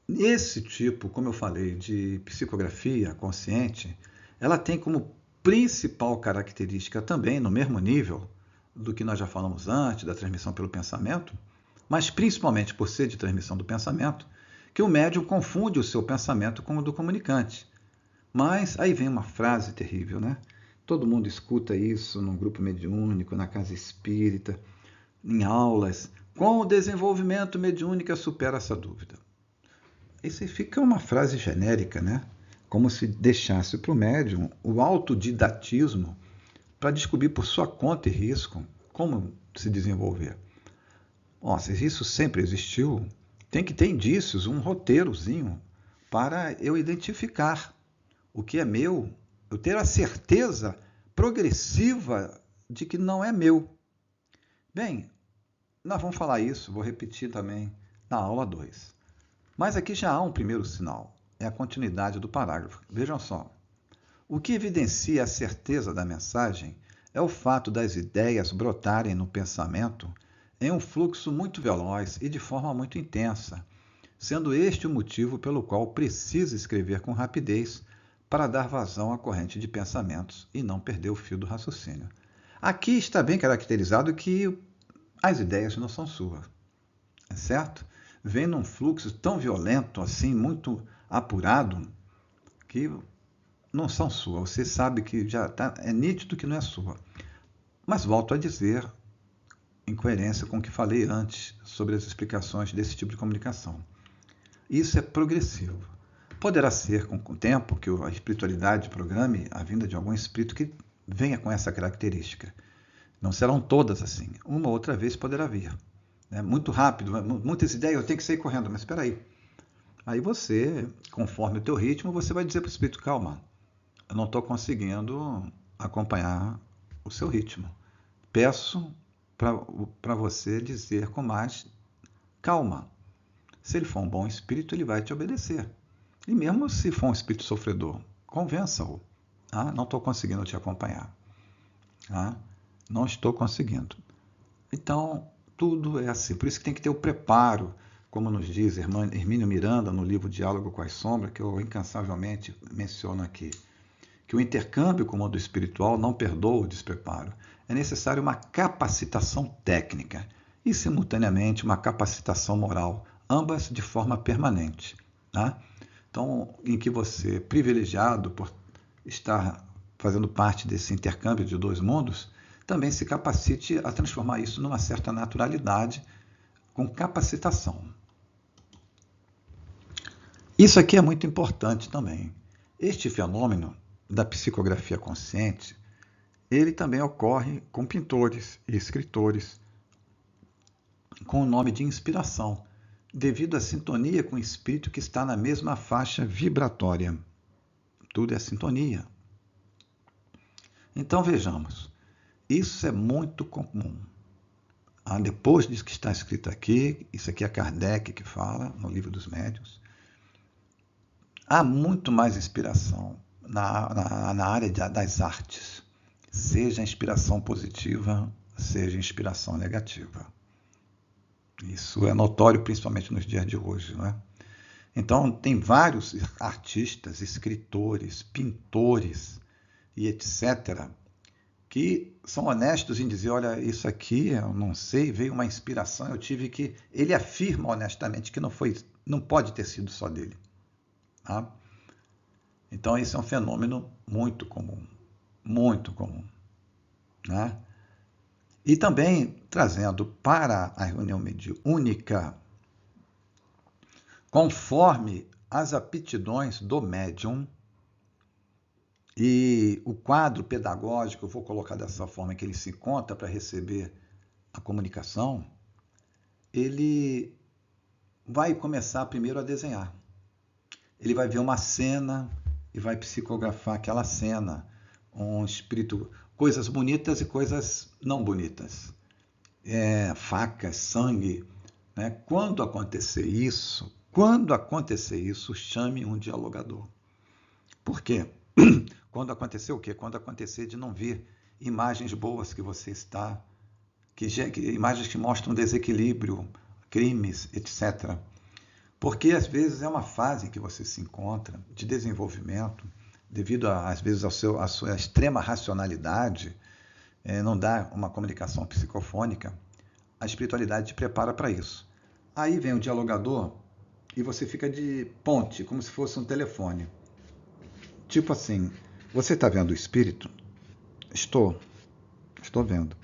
[SPEAKER 1] esse tipo, como eu falei, de psicografia consciente, ela tem como principal característica também, no mesmo nível do que nós já falamos antes, da transmissão pelo pensamento, mas principalmente por ser de transmissão do pensamento, que o médium confunde o seu pensamento com o do comunicante. Mas aí vem uma frase terrível, né? Todo mundo escuta isso num grupo mediúnico, na casa espírita, em aulas. Com o desenvolvimento mediúnico supera essa dúvida. Isso fica uma frase genérica, né? Como se deixasse para o médium o autodidatismo para descobrir por sua conta e risco como se desenvolver. Ó, se isso sempre existiu, tem que ter indícios, um roteirozinho para eu identificar o que é meu, eu ter a certeza progressiva de que não é meu. Bem, nós vamos falar isso, vou repetir também na aula 2. Mas aqui já há um primeiro sinal, é a continuidade do parágrafo. Vejam só. O que evidencia a certeza da mensagem é o fato das ideias brotarem no pensamento em um fluxo muito veloz e de forma muito intensa, sendo este o motivo pelo qual precisa escrever com rapidez para dar vazão à corrente de pensamentos e não perder o fio do raciocínio. Aqui está bem caracterizado que as ideias não são suas, é certo? Vem num fluxo tão violento, assim, muito apurado, que não são suas. Você sabe que já é nítido que não é sua. Mas volto a dizer, em coerência com o que falei antes sobre as explicações desse tipo de comunicação. Isso é progressivo. Poderá ser com o tempo que a espiritualidade programe a vinda de algum espírito que venha com essa característica. Não serão todas assim. Uma ou outra vez poderá vir. Muito rápido, muitas ideias, eu tenho que sair correndo, mas espera aí. Aí você, conforme o teu ritmo, você vai dizer para o espírito, calma, eu não estou conseguindo acompanhar o seu ritmo. Peço para você dizer com mais calma. Se ele for um bom espírito, ele vai te obedecer. E mesmo se for um espírito sofredor, convença-o. Não estou conseguindo te acompanhar. Não estou conseguindo. Então, tudo é assim. Por isso que tem que ter o preparo, como nos diz Hermínio Miranda no livro Diálogo com as Sombras, que eu incansavelmente menciono aqui, que o intercâmbio com o mundo espiritual não perdoa o despreparo. É necessário uma capacitação técnica e, simultaneamente, uma capacitação moral, ambas de forma permanente. Então, em que você, privilegiado por estar fazendo parte desse intercâmbio de dois mundos, também se capacite a transformar isso numa certa naturalidade, com capacitação. Isso aqui é muito importante também. Este fenômeno da psicografia consciente, ele também ocorre com pintores e escritores, com o nome de inspiração, devido à sintonia com o espírito que está na mesma faixa vibratória. Tudo é sintonia. Então vejamos, isso é muito comum. Depois disso que está escrito aqui, isso aqui é Kardec que fala no Livro dos Médiuns, há muito mais inspiração na área das artes, seja inspiração positiva, seja inspiração negativa. Isso é notório principalmente nos dias de hoje, não é? Então, tem vários artistas, escritores, pintores e etc., que são honestos em dizer, olha, isso aqui, eu não sei, veio uma inspiração, eu tive que... Ele afirma honestamente que não pode ter sido só dele. Então, esse é um fenômeno muito comum, muito comum. E também trazendo para a reunião mediúnica, conforme as aptidões do médium e o quadro pedagógico, eu vou colocar dessa forma que ele se encontra para receber a comunicação, ele vai começar primeiro a desenhar. Ele vai ver uma cena e vai psicografar aquela cena, um espírito, coisas bonitas e coisas não bonitas, facas, sangue. Quando acontecer isso, chame um dialogador. Por quê? Quando acontecer o quê? Quando acontecer de não ver imagens boas que você está, imagens que mostram desequilíbrio, crimes, etc. Porque às vezes é uma fase em que você se encontra de desenvolvimento, devido às vezes à sua extrema racionalidade, não dá uma comunicação psicofônica, a espiritualidade te prepara para isso. Aí vem o dialogador e você fica de ponte, como se fosse um telefone. Tipo assim, você está vendo o espírito? Estou vendo.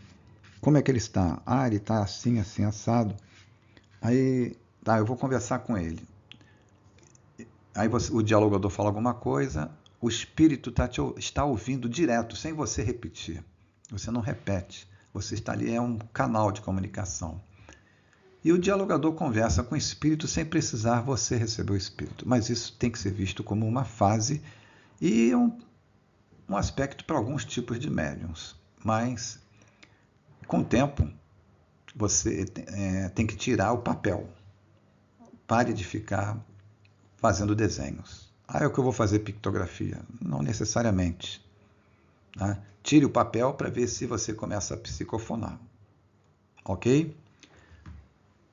[SPEAKER 1] Como é que ele está? Ele está assim, assim, assado. Aí, eu vou conversar com ele. Aí o dialogador fala alguma coisa, o espírito está ouvindo direto, sem você repetir. Você não repete. Você está ali, é um canal de comunicação. E o dialogador conversa com o espírito sem precisar você receber o espírito. Mas isso tem que ser visto como uma fase e um aspecto para alguns tipos de médiums. Mas, com o tempo, você tem que tirar o papel. Pare de ficar fazendo desenhos. É o que eu vou fazer pictografia? Não necessariamente. Tá? Tire o papel para ver se você começa a psicofonar. Ok?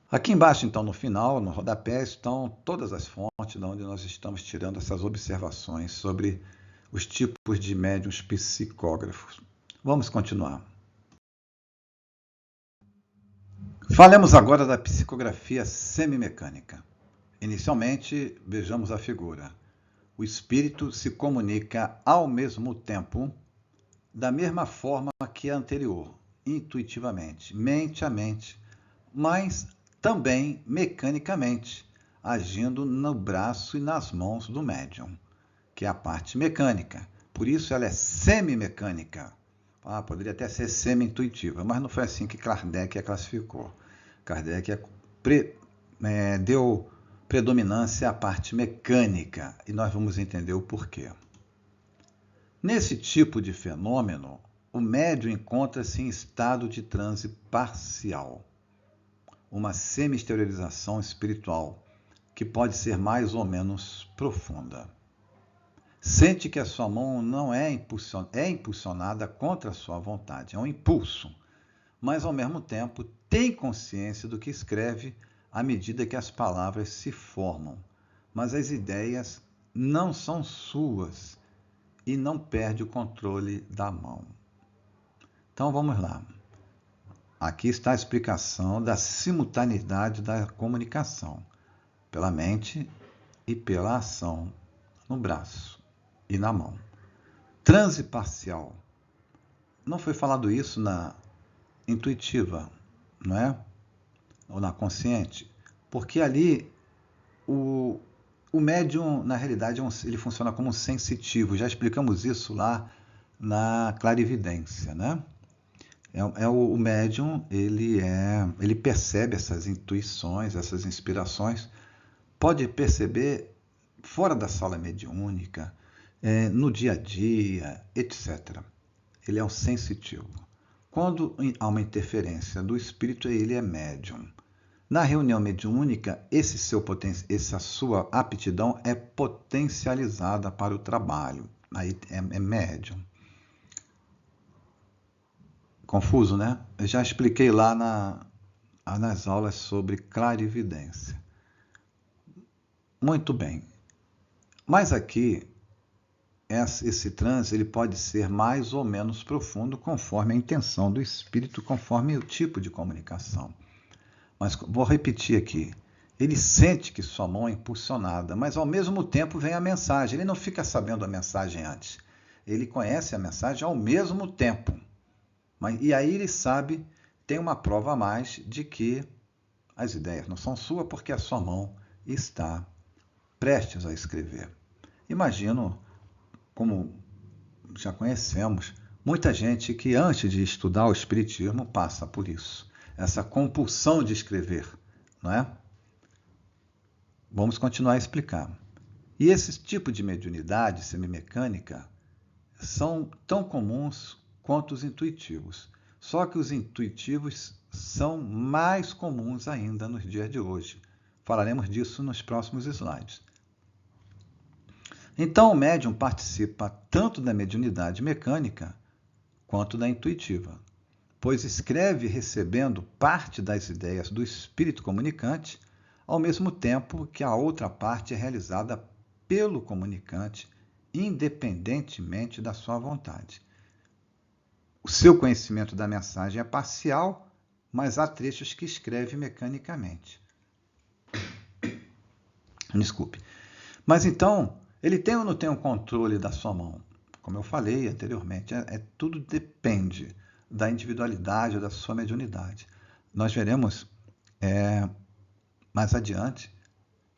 [SPEAKER 1] Aqui embaixo, então, no final, no rodapé, estão todas as fontes de onde nós estamos tirando essas observações sobre os tipos de médiuns psicógrafos. Vamos continuar. Falemos agora da psicografia semimecânica. Inicialmente, vejamos a figura. O espírito se comunica ao mesmo tempo, da mesma forma que a anterior, intuitivamente, mente a mente, mas também mecanicamente, agindo no braço e nas mãos do médium, que é a parte mecânica. Por isso ela é semimecânica. Poderia até ser semi-intuitiva, mas não foi assim que Kardec a classificou. Kardec deu predominância à parte mecânica, e nós vamos entender o porquê. Nesse tipo de fenômeno, o médium encontra-se em estado de transe parcial, uma semi-exteriorização espiritual, que pode ser mais ou menos profunda. Sente que a sua mão não é impulsionada contra a sua vontade, é um impulso, mas ao mesmo tempo tem consciência do que escreve à medida que as palavras se formam, mas as ideias não são suas e não perde o controle da mão. Então vamos lá. Aqui está a explicação da simultaneidade da comunicação, pela mente e pela ação no braço e na mão. Transe parcial. Não foi falado isso na intuitiva, não é? Ou na consciente? Porque ali o médium, na realidade, ele funciona como um sensitivo. Já explicamos isso lá na clarividência, né? O médium, ele percebe essas intuições, essas inspirações, pode perceber fora da sala mediúnica, no dia a dia, etc. Ele é um sensitivo. Quando há uma interferência do espírito, ele é médium. Na reunião mediúnica, essa sua aptidão é potencializada para o trabalho. Aí é médium. Confuso, né? Eu já expliquei lá nas aulas sobre clarividência. Muito bem. Mas aqui, esse transe ele pode ser mais ou menos profundo conforme a intenção do espírito, conforme o tipo de comunicação. Mas vou repetir aqui. Ele sente que sua mão é impulsionada, mas ao mesmo tempo vem a mensagem. Ele não fica sabendo a mensagem antes. Ele conhece a mensagem ao mesmo tempo. E aí ele sabe, tem uma prova a mais de que as ideias não são suas porque a sua mão está prestes a escrever. Imagino, como já conhecemos, muita gente que antes de estudar o Espiritismo passa por isso. Essa compulsão de escrever, não é? Vamos continuar a explicar. E esse tipo de mediunidade semimecânica são tão comuns quanto os intuitivos. Só que os intuitivos são mais comuns ainda nos dias de hoje. Falaremos disso nos próximos slides. Então, o médium participa tanto da mediunidade mecânica quanto da intuitiva, pois escreve recebendo parte das ideias do espírito comunicante, ao mesmo tempo que a outra parte é realizada pelo comunicante, independentemente da sua vontade. O seu conhecimento da mensagem é parcial, mas há trechos que escreve mecanicamente. Desculpe. Mas então, ele tem ou não tem o controle da sua mão? Como eu falei anteriormente, tudo depende da individualidade, da sua mediunidade. Nós veremos mais adiante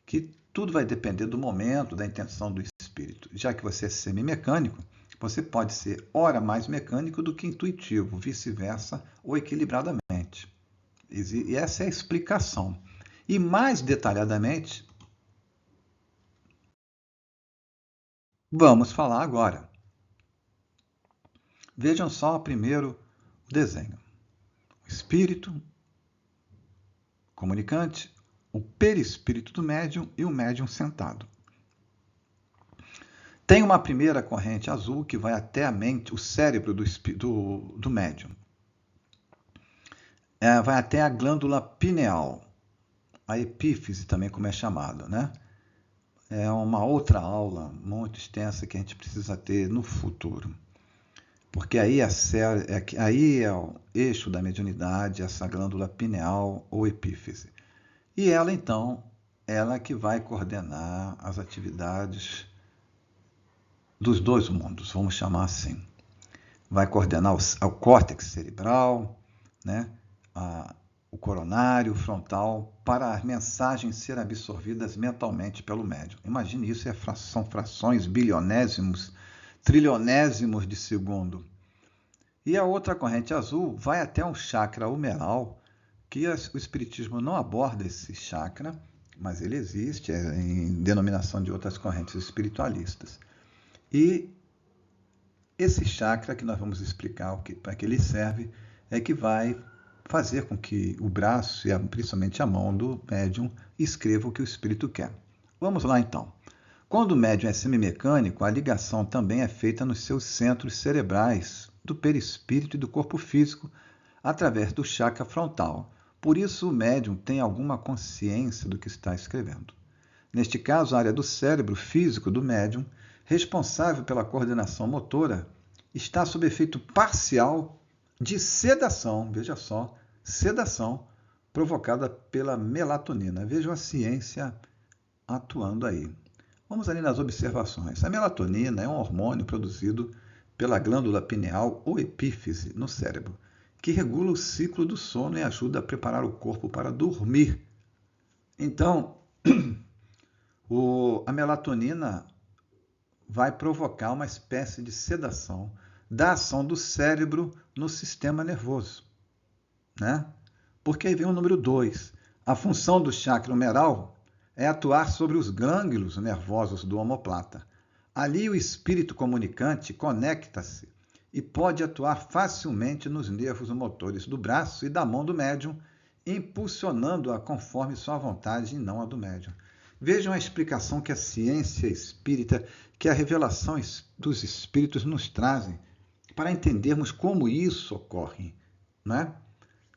[SPEAKER 1] que tudo vai depender do momento, da intenção do espírito. Já que você é semimecânico, você pode ser ora mais mecânico do que intuitivo, vice-versa, ou equilibradamente. E essa é a explicação. E mais detalhadamente, vamos falar agora. Vejam só primeiro o desenho. O espírito comunicante, o perispírito do médium e o médium sentado. Tem uma primeira corrente azul que vai até a mente, o cérebro do médium. Vai até a glândula pineal, a epífise também, como é chamado, né? É uma outra aula muito extensa que a gente precisa ter no futuro. Porque aí é o eixo da mediunidade, essa glândula pineal ou epífise. E ela, então, ela que vai coordenar as atividades dos dois mundos, vamos chamar assim. Vai coordenar o córtex cerebral, né? O coronário, o frontal, para as mensagens serem absorvidas mentalmente pelo médium. Imagine isso, são frações bilionésimos, trilionésimos de segundo. E a outra corrente azul vai até um chakra humeral, que o Espiritismo não aborda esse chakra, mas ele existe, em denominação de outras correntes espiritualistas. E esse chakra, que nós vamos explicar para que ele serve, é que vai fazer com que o braço e principalmente a mão do médium escreva o que o espírito quer. Vamos lá então. Quando o médium é semimecânico, a ligação também é feita nos seus centros cerebrais, do perispírito e do corpo físico, através do chakra frontal. Por isso, o médium tem alguma consciência do que está escrevendo. Neste caso, a área do cérebro físico do médium, responsável pela coordenação motora, está sob efeito parcial de sedação, veja só, sedação provocada pela melatonina. Vejam a ciência atuando aí. Vamos ali nas observações. A melatonina é um hormônio produzido pela glândula pineal ou epífise no cérebro, que regula o ciclo do sono e ajuda a preparar o corpo para dormir. Então, a melatonina vai provocar uma espécie de sedação da ação do cérebro no sistema nervoso, né? Porque aí vem o número 2. A função do chakra humeral é atuar sobre os gânglios nervosos do omoplata. Ali o espírito comunicante conecta-se e pode atuar facilmente nos nervos motores do braço e da mão do médium, impulsionando-a conforme sua vontade e não a do médium. Vejam a explicação que a ciência espírita, que a revelação dos espíritos nos trazem para entendermos como isso ocorre, né?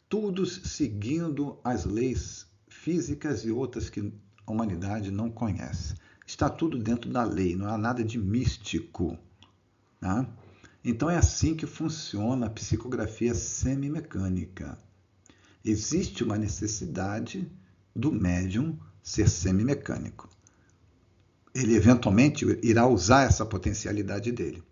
[SPEAKER 1] Tudo seguindo as leis físicas e outras que a humanidade não conhece. Está tudo dentro da lei, não há nada de místico, né? Então é assim que funciona a psicografia semimecânica. Existe uma necessidade do médium ser semimecânico. Ele eventualmente irá usar essa potencialidade dele.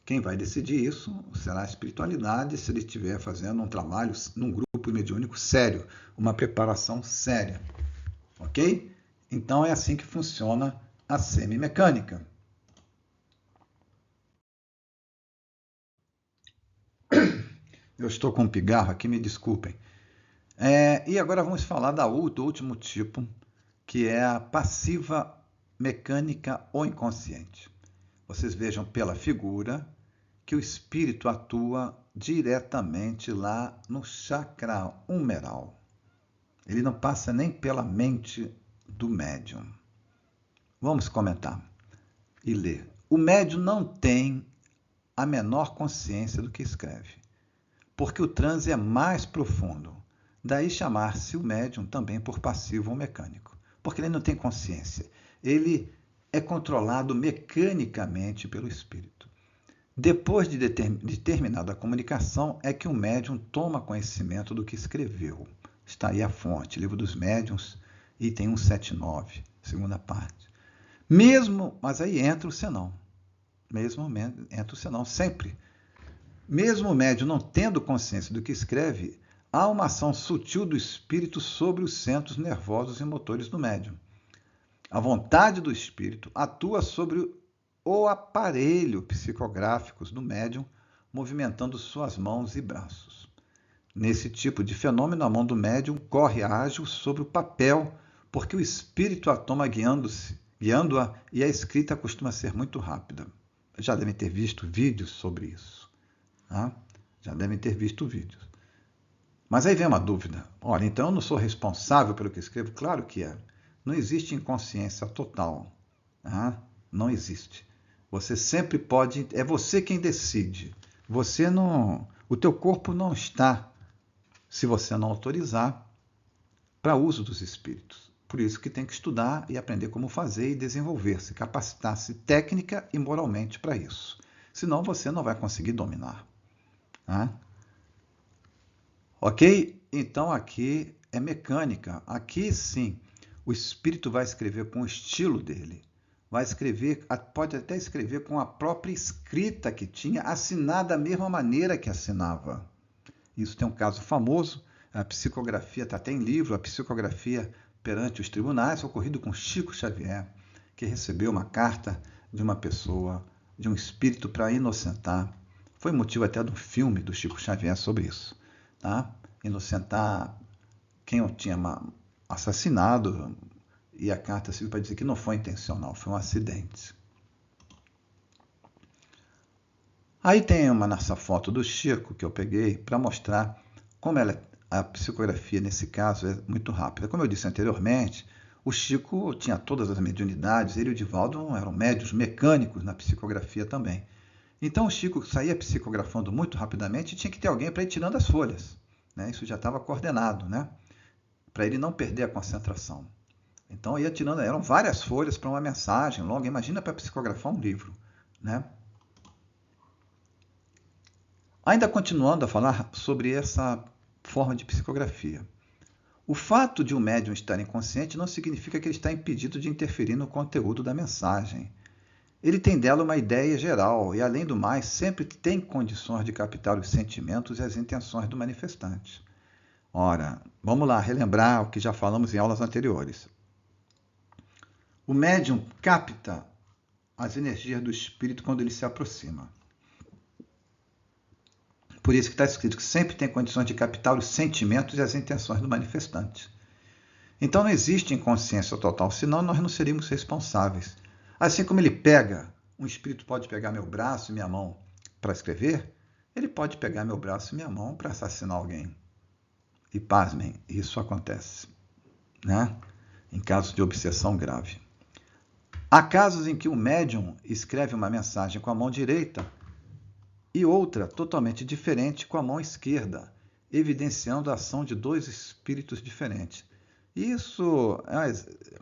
[SPEAKER 1] Quem vai decidir isso será a espiritualidade, se ele estiver fazendo um trabalho num grupo mediúnico sério, uma preparação séria. Ok? Então é assim que funciona a semimecânica. Eu estou com um pigarro aqui, me desculpem. E agora vamos falar do último tipo, que é a passiva mecânica ou inconsciente. Vocês vejam pela figura que o espírito atua diretamente lá no chakra humeral. Ele não passa nem pela mente do médium. Vamos comentar e ler. O médium não tem a menor consciência do que escreve, porque o transe é mais profundo. Daí chamar-se o médium também por passivo ou mecânico, porque ele não tem consciência. Ele é controlado mecanicamente pelo espírito. Depois de terminada a comunicação, é que o médium toma conhecimento do que escreveu. Está aí a fonte, Livro dos Médiuns, item 179, segunda parte. Mas aí entra o senão. Entra o senão, sempre. Mesmo o médium não tendo consciência do que escreve, há uma ação sutil do espírito sobre os centros nervosos e motores do médium. A vontade do espírito atua sobre o aparelho psicográfico do médium, movimentando suas mãos e braços. Nesse tipo de fenômeno, a mão do médium corre ágil sobre o papel, porque o espírito a toma guiando-a, e a escrita costuma ser muito rápida. Já devem ter visto vídeos sobre isso. Tá? Já devem ter visto vídeos. Mas aí vem uma dúvida. Olha, então eu não sou responsável pelo que escrevo? Claro que é. Não existe inconsciência total. Tá? Não existe. Você sempre pode. É você quem decide. Você não. O teu corpo não está, se você não autorizar, para uso dos espíritos. Por isso que tem que estudar e aprender como fazer e desenvolver-se, capacitar-se técnica e moralmente para isso. Senão você não vai conseguir dominar. Tá? Ok? Então aqui é mecânica. Aqui sim, o espírito vai escrever com o estilo dele. Vai escrever, pode até escrever com a própria escrita que tinha, assinar da mesma maneira que assinava. Isso tem um caso famoso, a psicografia, está até em livro, a psicografia perante os tribunais, ocorrido com Chico Xavier, que recebeu uma carta de uma pessoa, de um espírito para inocentar. Foi motivo até do filme do Chico Xavier sobre isso. Tá? Inocentar quem o tinha assassinado, e a carta serviu para dizer que não foi intencional, foi um acidente. Aí tem uma nessa foto do Chico que eu peguei para mostrar como a psicografia nesse caso é muito rápida. Como eu disse anteriormente, o Chico tinha todas as mediunidades, ele e o Divaldo eram médios mecânicos na psicografia também. Então o Chico saía psicografando muito rapidamente e tinha que ter alguém para ir tirando as folhas. Né? Isso já estava coordenado, né? Para ele não perder a concentração. Então ia tirando, eram várias folhas para uma mensagem longa. Imagina para psicografar um livro. Né? Ainda continuando a falar sobre essa forma de psicografia. O fato de um médium estar inconsciente não significa que ele está impedido de interferir no conteúdo da mensagem. Ele tem dela uma ideia geral e, além do mais, sempre tem condições de captar os sentimentos e as intenções do manifestante. Ora, vamos lá relembrar o que já falamos em aulas anteriores. O médium capta as energias do espírito quando ele se aproxima. Por isso que está escrito que sempre tem condições de captar os sentimentos e as intenções do manifestante. Então não existe inconsciência total, senão nós não seríamos responsáveis. Assim como ele pega, um espírito pode pegar meu braço e minha mão para escrever, ele pode pegar meu braço e minha mão para assassinar alguém. E pasmem, isso acontece, né? Em casos de obsessão grave. Há casos em que o médium escreve uma mensagem com a mão direita e outra totalmente diferente com a mão esquerda, evidenciando a ação de dois espíritos diferentes. Isso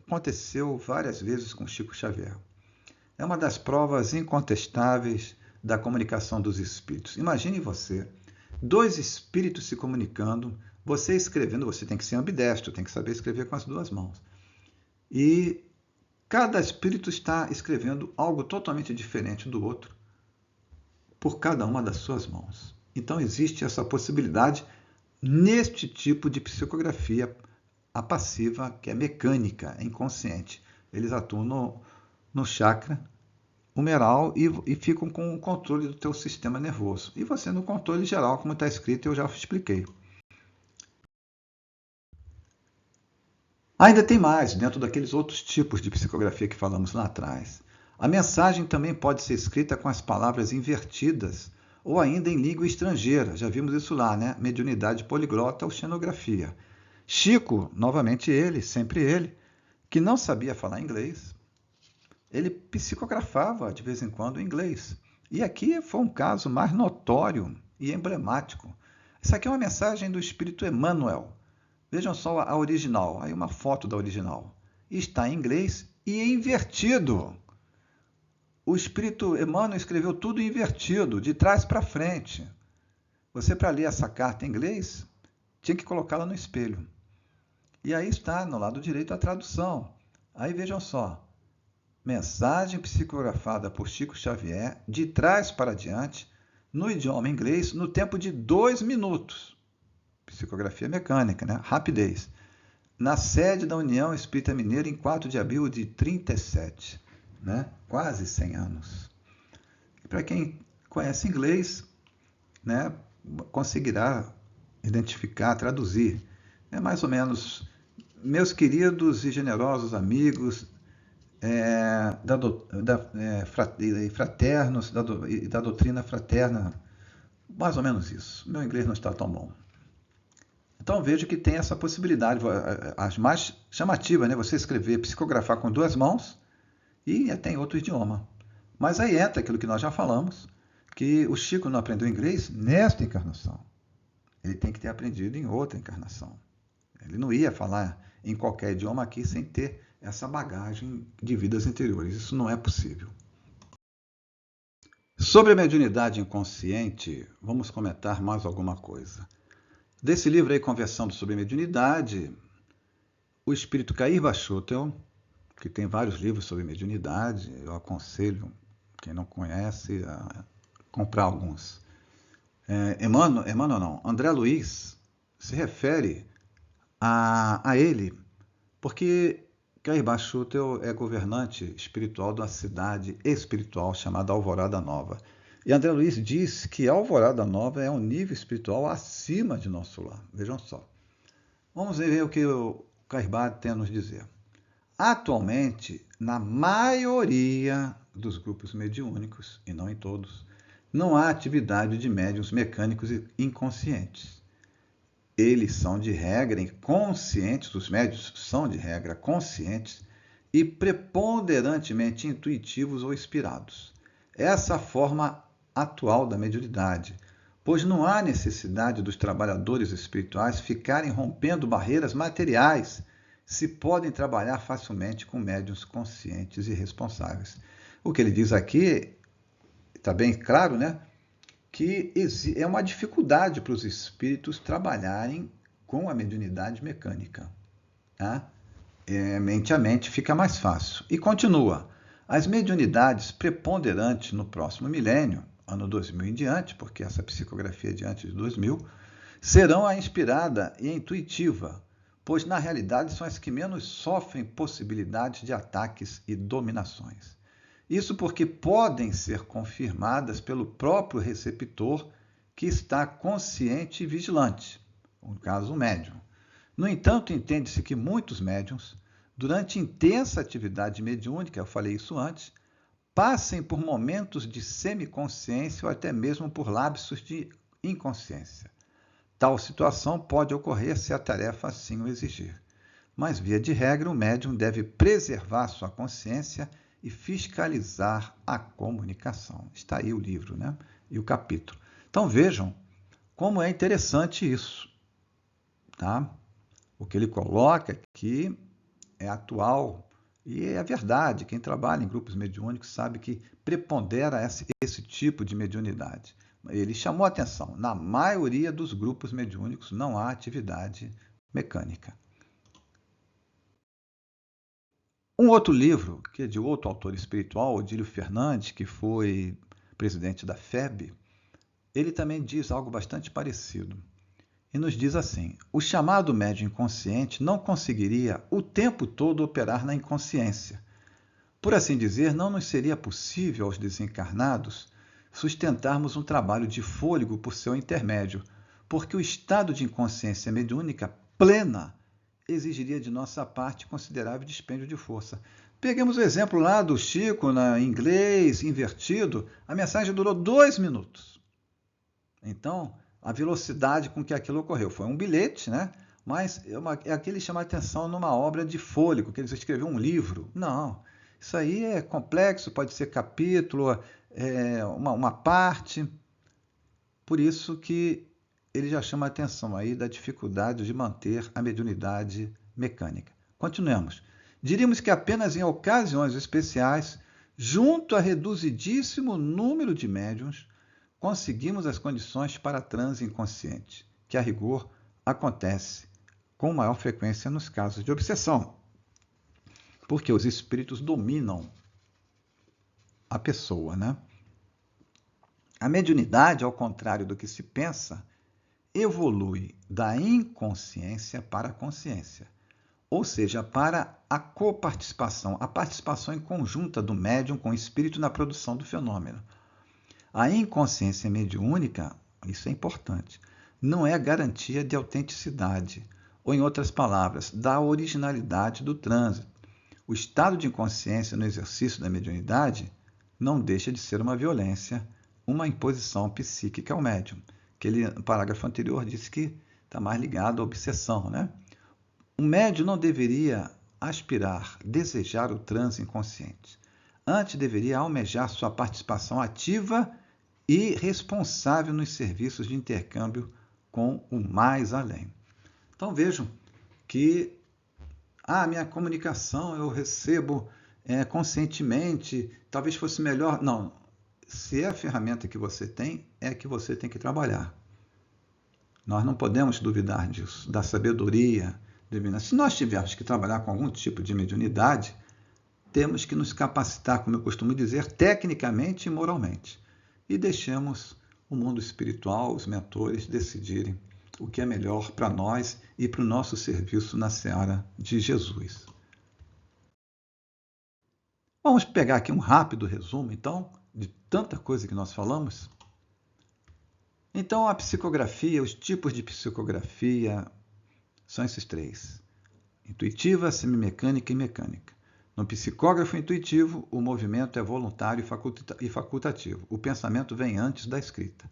[SPEAKER 1] aconteceu várias vezes com Chico Xavier. É uma das provas incontestáveis da comunicação dos espíritos. Imagine você, dois espíritos se comunicando, você escrevendo, você tem que ser ambidestro, tem que saber escrever com as duas mãos. E cada espírito está escrevendo algo totalmente diferente do outro por cada uma das suas mãos. Então existe essa possibilidade neste tipo de psicografia, a passiva, que é mecânica, é inconsciente. Eles atuam no chakra humeral e ficam com o controle do teu sistema nervoso. E você no controle geral, como está escrito, eu já expliquei. Ainda tem mais, dentro daqueles outros tipos de psicografia que falamos lá atrás. A mensagem também pode ser escrita com as palavras invertidas ou ainda em língua estrangeira. Já vimos isso lá, né? Mediunidade poliglota ou xenografia. Chico, novamente ele, sempre ele, que não sabia falar inglês, ele psicografava de vez em quando em inglês. E aqui foi um caso mais notório e emblemático. Isso aqui é uma mensagem do espírito Emmanuel. Vejam só a original, aí uma foto da original. Está em inglês e invertido. O espírito Emmanuel escreveu tudo invertido, de trás para frente. Você, para ler essa carta em inglês, tinha que colocá-la no espelho. E aí está, no lado direito, a tradução. Aí vejam só. Mensagem psicografada por Chico Xavier, de trás para diante, no idioma inglês, no tempo de 2 minutos. Psicografia mecânica, né? Rapidez. Na sede da União Espírita Mineira, em 4 de abril de 37, né? Quase 100 anos. E para quem conhece inglês, né, conseguirá identificar, traduzir. É mais ou menos, meus queridos e generosos amigos, fraternos, da doutrina fraterna, mais ou menos isso. Meu inglês não está tão bom. Então vejo que tem essa possibilidade, as mais chamativas, né? Você escrever, psicografar com duas mãos e até em outro idioma. Mas aí entra aquilo que nós já falamos, que o Chico não aprendeu inglês nesta encarnação. Ele tem que ter aprendido em outra encarnação. Ele não ia falar em qualquer idioma aqui sem ter essa bagagem de vidas anteriores. Isso não é possível. Sobre a mediunidade inconsciente, vamos comentar mais alguma coisa. Desse livro aí, Conversando sobre Mediunidade, o espírito Cair Bachotel, que tem vários livros sobre mediunidade, eu aconselho quem não conhece a comprar alguns. Emmanuel não, André Luiz se refere a ele, porque Cair Bachotel é governante espiritual de uma cidade espiritual chamada Alvorada Nova. E André Luiz diz que Alvorada Nova é um nível espiritual acima de nosso lar. Vejam só. Vamos ver o que o Cair Bachotel tem a nos dizer. Atualmente, na maioria dos grupos mediúnicos, e não em todos, não há atividade de médiuns mecânicos e inconscientes. Eles são de regra conscientes, os médiuns são de regra conscientes e preponderantemente intuitivos ou inspirados. Essa é a forma atual da mediunidade, pois não há necessidade dos trabalhadores espirituais ficarem rompendo barreiras materiais, se podem trabalhar facilmente com médiuns conscientes e responsáveis. O que ele diz aqui está bem claro, né? Que é uma dificuldade para os espíritos trabalharem com a mediunidade mecânica. Tá? Mente a mente fica mais fácil. E continua. As mediunidades preponderantes no próximo milênio, ano 2000 em diante, porque essa psicografia é de antes de 2000, serão a inspirada e a intuitiva, pois na realidade são as que menos sofrem possibilidades de ataques e dominações. Isso porque podem ser confirmadas pelo próprio receptor que está consciente e vigilante, no caso o médium. No entanto, entende-se que muitos médiuns, durante intensa atividade mediúnica, eu falei isso antes, passem por momentos de semiconsciência ou até mesmo por lapsos de inconsciência. Tal situação pode ocorrer se a tarefa assim o exigir. Mas, via de regra, o médium deve preservar sua consciência e fiscalizar a comunicação. Está aí o livro, né? E o capítulo. Então vejam como é interessante isso. Tá? O que ele coloca aqui é atual e é verdade. Quem trabalha em grupos mediúnicos sabe que prepondera esse tipo de mediunidade. Ele chamou a atenção. Na maioria dos grupos mediúnicos não há atividade mecânica. Um outro livro, que é de outro autor espiritual, Odílio Fernandes, que foi presidente da FEB, ele também diz algo bastante parecido. E nos diz assim: o chamado médium inconsciente não conseguiria o tempo todo operar na inconsciência. Por assim dizer, não nos seria possível aos desencarnados sustentarmos um trabalho de fôlego por seu intermédio, porque o estado de inconsciência mediúnica plena exigiria de nossa parte considerável dispêndio de força. Peguemos o exemplo lá do Chico, em inglês, invertido, a mensagem durou 2 minutos. Então, a velocidade com que aquilo ocorreu foi um bilhete, né? Mas é aquele chama a atenção numa obra de fôlego, que eles escreveu um livro. Não, isso aí é complexo, pode ser capítulo, uma parte. Por isso que ele já chama a atenção aí da dificuldade de manter a mediunidade mecânica. Continuemos. Diríamos que apenas em ocasiões especiais, junto a reduzidíssimo número de médiuns, conseguimos as condições para transe inconsciente, que a rigor acontece com maior frequência nos casos de obsessão, porque os espíritos dominam a pessoa, né? A mediunidade, ao contrário do que se pensa, evolui da inconsciência para a consciência, ou seja, para a coparticipação, a participação em conjunta do médium com o espírito na produção do fenômeno. A inconsciência mediúnica, isso é importante, não é garantia de autenticidade, ou, em outras palavras, da originalidade do transe. O estado de inconsciência no exercício da mediunidade não deixa de ser uma violência, uma imposição psíquica ao médium, que ele, no parágrafo anterior, disse que está mais ligado à obsessão, né? O médium não deveria aspirar, desejar o transe inconsciente. Antes deveria almejar sua participação ativa e responsável nos serviços de intercâmbio com o mais além. Então vejam que minha comunicação eu recebo conscientemente, talvez fosse melhor. Não, se é a ferramenta que você tem, é que você tem que trabalhar. Nós não podemos duvidar disso, da sabedoria divina. Se nós tivermos que trabalhar com algum tipo de mediunidade, temos que nos capacitar, como eu costumo dizer, tecnicamente e moralmente. E deixemos o mundo espiritual, os mentores, decidirem o que é melhor para nós e para o nosso serviço na seara de Jesus. Vamos pegar aqui um rápido resumo, então, de tanta coisa que nós falamos. Então, a psicografia, os tipos de psicografia são esses três: intuitiva, semimecânica e mecânica. No psicógrafo intuitivo, o movimento é voluntário e facultativo. O pensamento vem antes da escrita.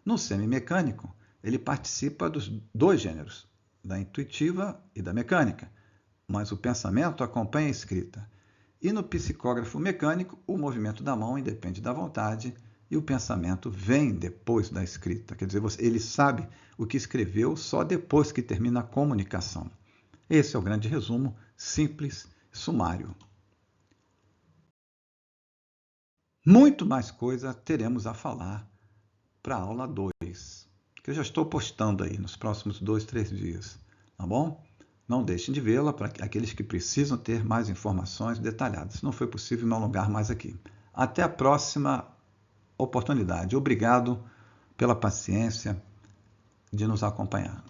[SPEAKER 1] No semimecânico, ele participa dos dois gêneros, da intuitiva e da mecânica, mas o pensamento acompanha a escrita. E no psicógrafo mecânico, o movimento da mão independe da vontade e o pensamento vem depois da escrita. Quer dizer, ele sabe o que escreveu só depois que termina a comunicação. Esse é o grande resumo, simples, sumário. Muito mais coisa teremos a falar para a aula 2, que eu já estou postando aí nos próximos 2, 3 dias, tá bom? Não deixem de vê-la para aqueles que precisam ter mais informações detalhadas. Se não foi possível me alongar mais aqui. Até a próxima oportunidade. Obrigado pela paciência de nos acompanhar.